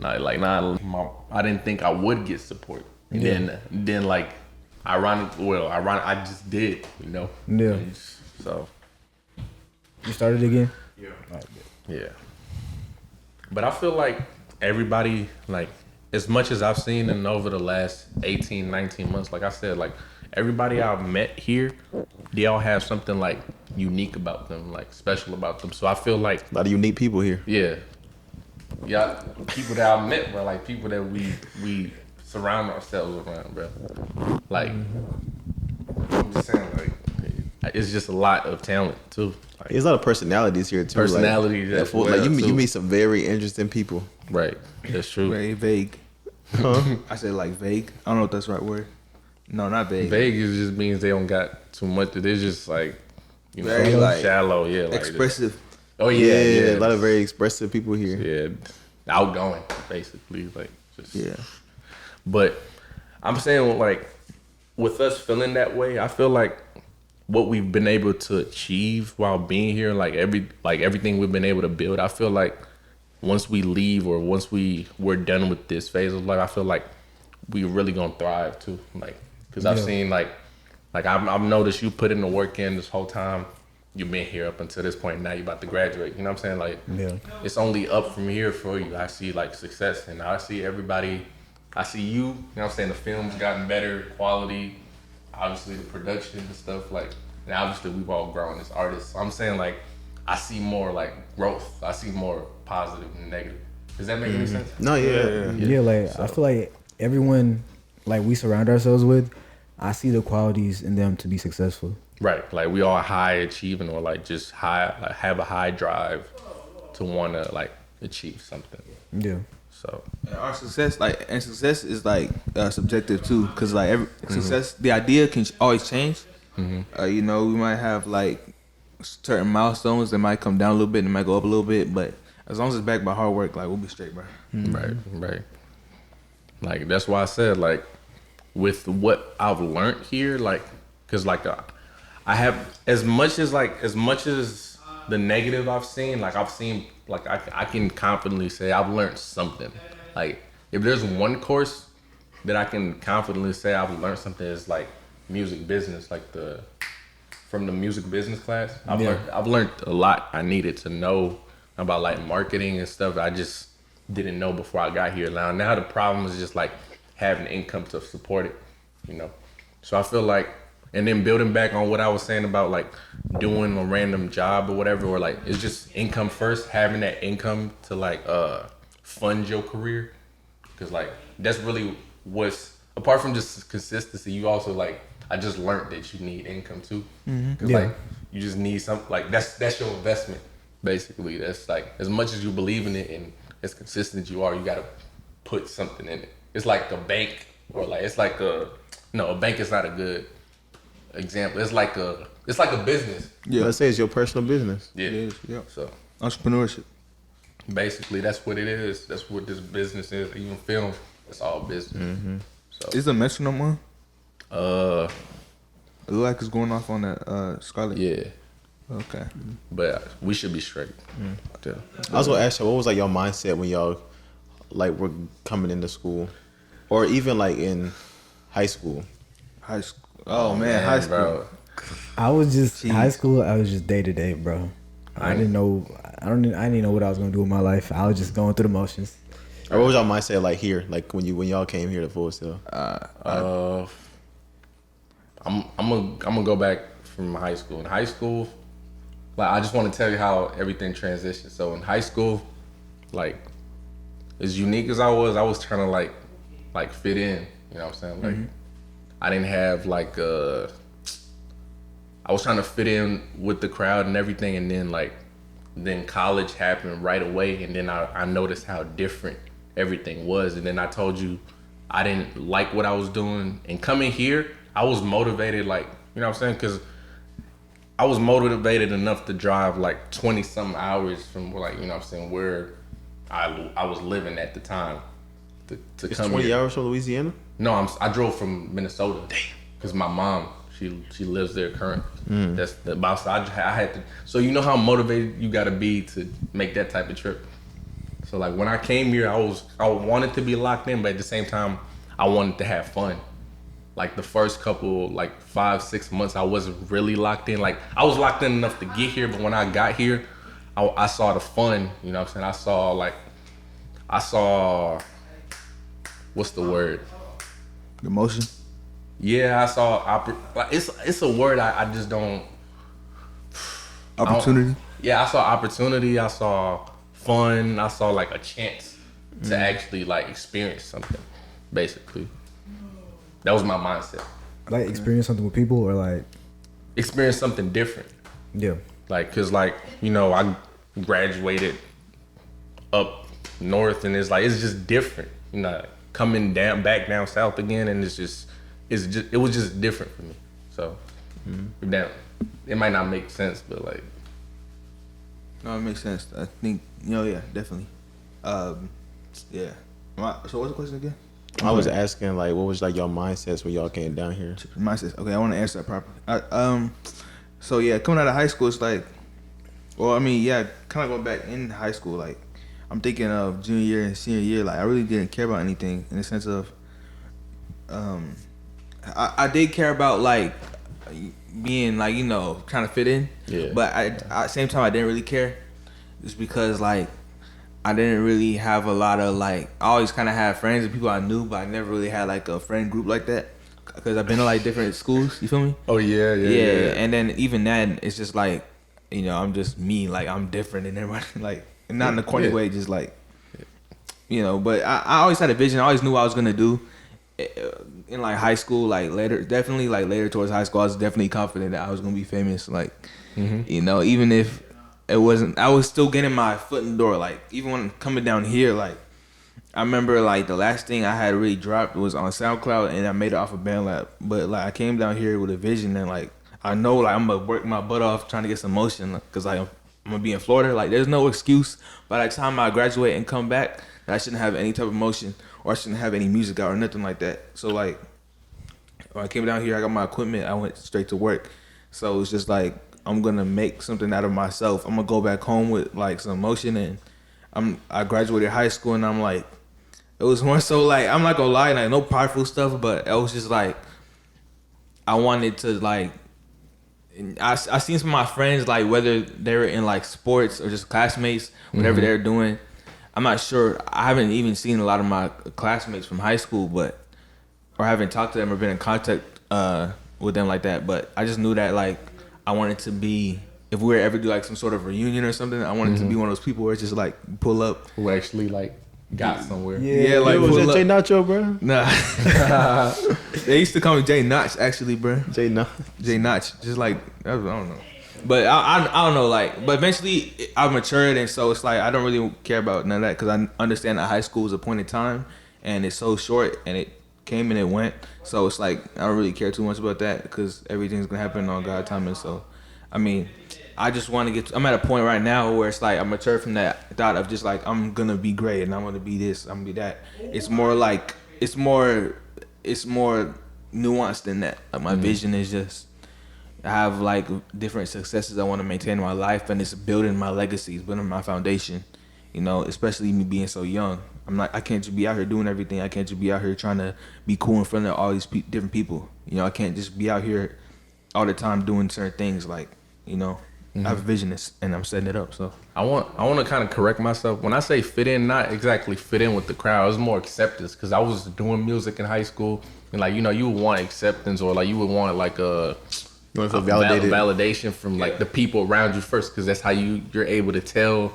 I didn't think I would get support, and then like, I just did, you know. Yeah. So You started again? yeah. But I feel like everybody, like, as much as I've seen in over the last 18, 19 months, like I said, like everybody I've met here, they all have something like unique about them, like special about them. So I feel like, A lot of unique people here. yeah, people that I met, bro, like people that we surround ourselves around, bro. Like, I'm just saying, like, it's just a lot of talent too. Like, There's a lot of personalities here too. Personalities like, as like well, you too. meet some very interesting people. right, that's true. Very vague. I said like vague. I don't know if that's the right word. No, not vague. Vague just means they don't got too much. They're just like, you know, Very, like, shallow. Yeah, like Expressive. Oh yeah. A lot of very expressive people here. yeah, outgoing basically. Like just Yeah. But I'm saying, like, with us feeling that way, I feel like what we've been able to achieve while being here, like everything we've been able to build, I feel like once we leave or once we're done with this phase of life, I feel like we really gonna thrive too. Like, cause I've seen like I've noticed you put in the work in this whole time. You've been here up until this point. Now you're about to graduate. You know what I'm saying? Like, it's only up from here for you. I see like success, and I see everybody. I see you. You know what I'm saying? The film's gotten better quality. Obviously, the production and stuff. Like, and obviously, we've all grown as artists. So I'm saying, like, I see more like growth. I see more positive and negative. Does that make any sense? No, yeah. Yeah, like I feel like everyone like we surround ourselves with, I see the qualities in them to be successful. Right. Like, we all high achieving or like just high, like have a high drive to want to like achieve something. Yeah. So And our success, like, and success is like subjective too, cause like every success, the idea can always change. You know, we might have like certain milestones that might come down a little bit, and it might go up a little bit, but as long as it's backed by hard work, like, we'll be straight, bro. right. Like, that's why I said, like, with what I've learned here, like, cause like I have as much as the negative I've seen, like I've seen, like I can confidently say I've learned something. Like, if there's one course that I can confidently say I've learned something, is like music business, like from the music business class. I've learned a lot I needed to know about like marketing and stuff I just didn't know before I got here. Now the problem is just like having income to support it, you know. So I feel like, and then building back on what I was saying about like doing a random job or whatever, or like it's just income first, having that income to like fund your career, because like that's really what's, apart from just consistency, you also like, I just learned that you need income too, because like you just need some, like that's your investment basically. That's like, as much as you believe in it and as consistent as you are, you gotta put something in it. It's like a bank, or like it's like a bank is not a good example. It's like a business. Yeah. Let's say it's your personal business. Yeah. Yeah. So Entrepreneurship. Basically, that's what it is. That's what this business is. Even film, it's all business. So, Is the metronome on? uh, It look like it's going off on that Scarlet. yeah, Okay. but we should be straight. Yeah. I was gonna ask you, what was like your mindset when y'all like were coming into school, or even like in high school? High school. Oh, man, high school. bro. I was just Jeez. high school. I was just day to day, bro. I didn't know. I didn't know what I was gonna do with my life. I was just going through the motions. Or what was y'all mindset like here, like when y'all came here to Full Sail? I'm gonna go back from high school. In high school, like I just want to tell you how everything transitioned. So in high school, like as unique as I was trying to like fit in. You know what I'm saying? Like I didn't have like I was trying to fit in with the crowd and everything, and then college happened right away, and then I noticed how different everything was, and then I told you I didn't like what I was doing, and coming here I was motivated, like, you know what I'm saying, because I was motivated enough to drive like 20 something hours from, like, you know what I'm saying, where I was living at the time to It's come 20 here. hours from Louisiana. No, I drove from Minnesota. Damn. Because my mom, she lives there currently. That's the boss. I had to. So you know how motivated you got to be to make that type of trip. So like when I came here, I wanted to be locked in, but at the same time, I wanted to have fun. Like the first couple, like 5-6 months, I wasn't really locked in. Like I was locked in enough to get here, but when I got here, I saw the fun. You know what I'm saying? I saw, what's the word? Emotion. Yeah, I saw. Like it's a word I just don't. Opportunity. Yeah, I saw opportunity. I saw fun. I saw like a chance to actually like experience something. Basically, that was my mindset. Like experience something with people, or like Experience something different. yeah. Like, cause like, you know, I graduated up north, and it's just different. You know, coming back down south again, and it was just different for me. So that it might not make sense, but like, No, it makes sense. I think, yeah, definitely. Yeah. So what's the question again? I was asking like, what was like your mindsets when y'all came down here? Mindset. Okay, I want to answer that properly. So yeah, coming out of high school, it's like, well, I mean, yeah, kind of going back in high school, like, I'm thinking of junior year and senior year, like, I really didn't care about anything in the sense of, I did care about like being like, you know, trying to fit in. Yeah. But at the same time, I didn't really care, just because like I didn't really have a lot of like. I always kind of had friends and people I knew, but I never really had like a friend group like that, because I've been to like different schools. You feel me? oh yeah. And then even then, it's just like, you know, I'm just me. Like I'm different than everybody. Like, and not in a corny way, just like, you know. But I always had a vision. I always knew what I was gonna do. In like high school, like later towards high school, I was definitely confident that I was gonna be famous. Like, you know, even if it wasn't, I was still getting my foot in the door. Like, even when coming down here, like, I remember like the last thing I had really dropped was on SoundCloud, and I made it off of BandLab. But like I came down here with a vision, and like I know like I'm gonna work my butt off trying to get some motion, because like I'm gonna be in Florida. Like, there's no excuse by the time I graduate and come back that I shouldn't have any type of motion, or I shouldn't have any music out or nothing like that. So like when I came down here, I got my equipment, I went straight to work. So it's just like, I'm gonna make something out of myself. I'm gonna go back home with like some motion, and I graduated high school, and I'm like, it was more so like, I'm not gonna lie, like no prideful stuff, but it was just like I wanted to like, I seen some of my friends, like whether they were in like sports or just classmates, whatever they're doing. I'm not sure. I haven't even seen a lot of my classmates from high school, or haven't talked to them or been in contact with them like that. But I just knew that like I wanted to be, if we were ever do like some sort of reunion or something, I wanted to be one of those people where it's just like pull up. Who actually like got somewhere? Yeah, like was pull that up. Jay Nacho, bro? Nah. They used to call me Jay Notch, actually, bro. Jay Nacho. Jay Notch, just like, I don't know. But I don't know, like, but eventually I matured, and so it's like I don't really care about none of that, because I understand that high school is a point in time, and it's so short, and it came and it went. So it's like I don't really care too much about that, because everything's gonna happen on God's timing. So I mean, I just want to get. I'm at a point right now where it's like I'm matured from that thought of just like I'm gonna be great and I'm gonna be this, I'm gonna be that. It's more like it's more nuanced than that. Like my vision is just I have like different successes I want to maintain in my life, and it's building my legacy, it's building my foundation. You know, especially me being so young. I can't just be out here doing everything. I can't just be out here trying to be cool in front of all these different people. You know, I can't just be out here all the time doing certain things. Like, you know, I have a vision and I'm setting it up. So I want to kind of correct myself. When I say fit in, not exactly fit in with the crowd. It's more acceptance, because I was doing music in high school, and like, you know, you would want acceptance, or like you would want like a You want to feel validated. validation from like the people around you first, because that's how you're able to tell.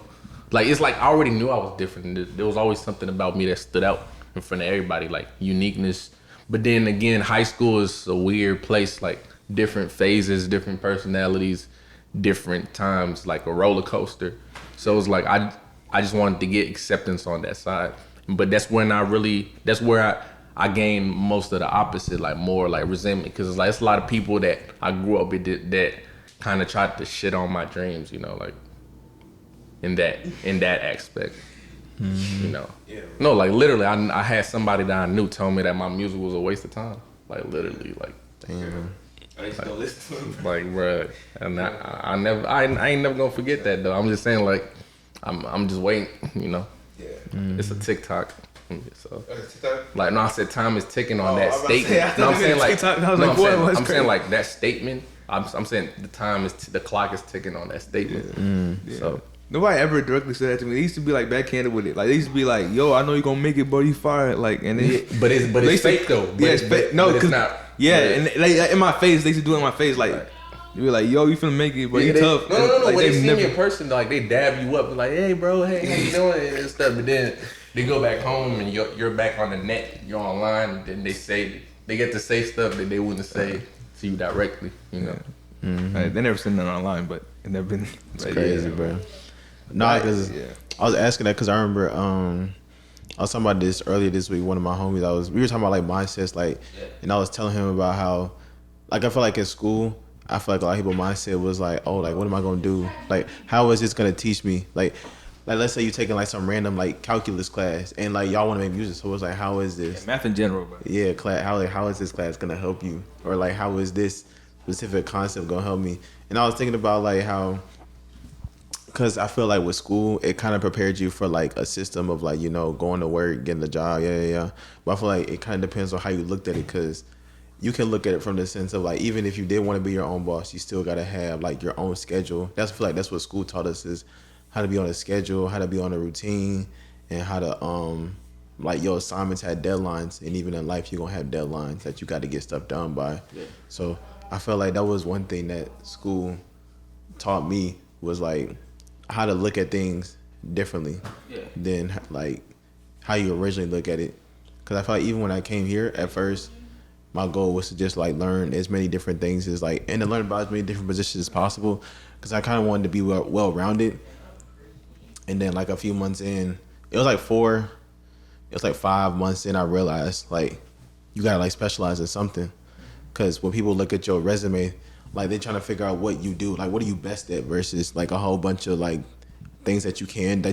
Like, it's like I already knew I was different. There was always something about me that stood out in front of everybody, like uniqueness. But then again, high school is a weird place, like different phases, different personalities, different times, like a roller coaster. So it's like I just wanted to get acceptance on that side. But that's where I gained most of the opposite, like more like resentment, because it's like it's a lot of people that I grew up with that kind of tried to shit on my dreams, you know, like in that aspect, you know. Yeah. No, like literally, I had somebody that I knew tell me that my music was a waste of time, like literally, like damn. I used to go listen to him. Like, bruh, and I ain't never gonna forget that though. I'm just saying, like, I'm just waiting, you know. Yeah. It's a TikTok. So, like, no, I said time is ticking on that statement. No, I'm saying like, I'm saying like that statement. I'm saying the time is the clock is ticking on that statement. Yeah. So nobody ever directly said that to me. They used to be like backhanded with it. Like they used to be like, "Yo, I know you're gonna make it, but you fired." Like, and then but it's fake though. Yeah, it's fake. No, because yeah, and like in my face, they used to do it in my face, like. Right. You be like, yo, you finna make it, but you tough. No. Like, when they see me in person, like they dab you up, like, hey, bro, hey, how you doing and stuff. But then they go back home and you're back on the net, you're online, and then they get to say stuff that they wouldn't say to you directly, you know. Mm-hmm. Right, they never seen that online, but it never been. It's crazy, bro. No, because I was asking that because I remember I was talking about this earlier this week. One of my homies, we were talking about like mindsets, like, and I was telling him about how, like, I feel like in school, I feel like a lot of people's mindset was like, oh, like, what am I gonna do? Like, how is this gonna teach me? Like let's say you're taking like some random like calculus class, and like y'all want to make music, so it's like, how is this? Yeah, math in general, bro. Yeah, class. How is this class gonna help you? Or like, how is this specific concept gonna help me? And I was thinking about like how, because I feel like with school, it kind of prepared you for like a system of like, you know, going to work, getting a job, yeah. But I feel like it kind of depends on how you looked at it, because you can look at it from the sense of like, even if you did want to be your own boss, you still gotta have like your own schedule. I feel like that's what school taught us, is how to be on a schedule, how to be on a routine, and how to like your assignments had deadlines, and even in life you're gonna have deadlines that you got to get stuff done by. Yeah. So I felt like that was one thing that school taught me, was like how to look at things differently than like how you originally look at it. Because I felt like even when I came here at first, my goal was to just like learn as many different things as like, and to learn about as many different positions as possible, because I kind of wanted to be well rounded. And then like a few months in, it was like 5 months in, I realized like you gotta like specialize in something. Because when people look at your resume, like they're trying to figure out what you do, like what are you best at, versus like a whole bunch of like things that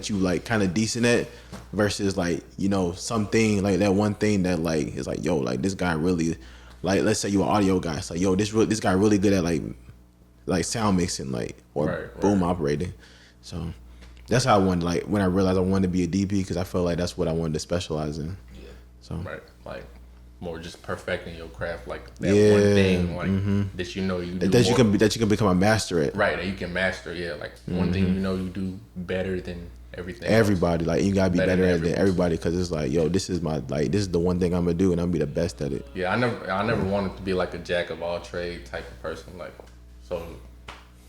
you like kind of decent at, versus like, you know, something like that one thing that like is like, yo, like this guy really, like let's say you're an audio guy, it's like, yo, this guy really good at like sound mixing, like, or boom operating. So that's how I wanted, like when I realized I wanted to be a DP, because I felt like that's what I wanted to specialize in. Yeah. So like more just perfecting your craft, like that one thing, like that you know you do that you can become a master at. Right, that you can master. Yeah, like one thing you know you do better than everybody. Like you gotta be better at it than everybody, because it's like, yo, this is the one thing I'm gonna do, and I'm gonna be the best at it. Yeah, I never wanted to be like a jack of all trade type of person. Like, so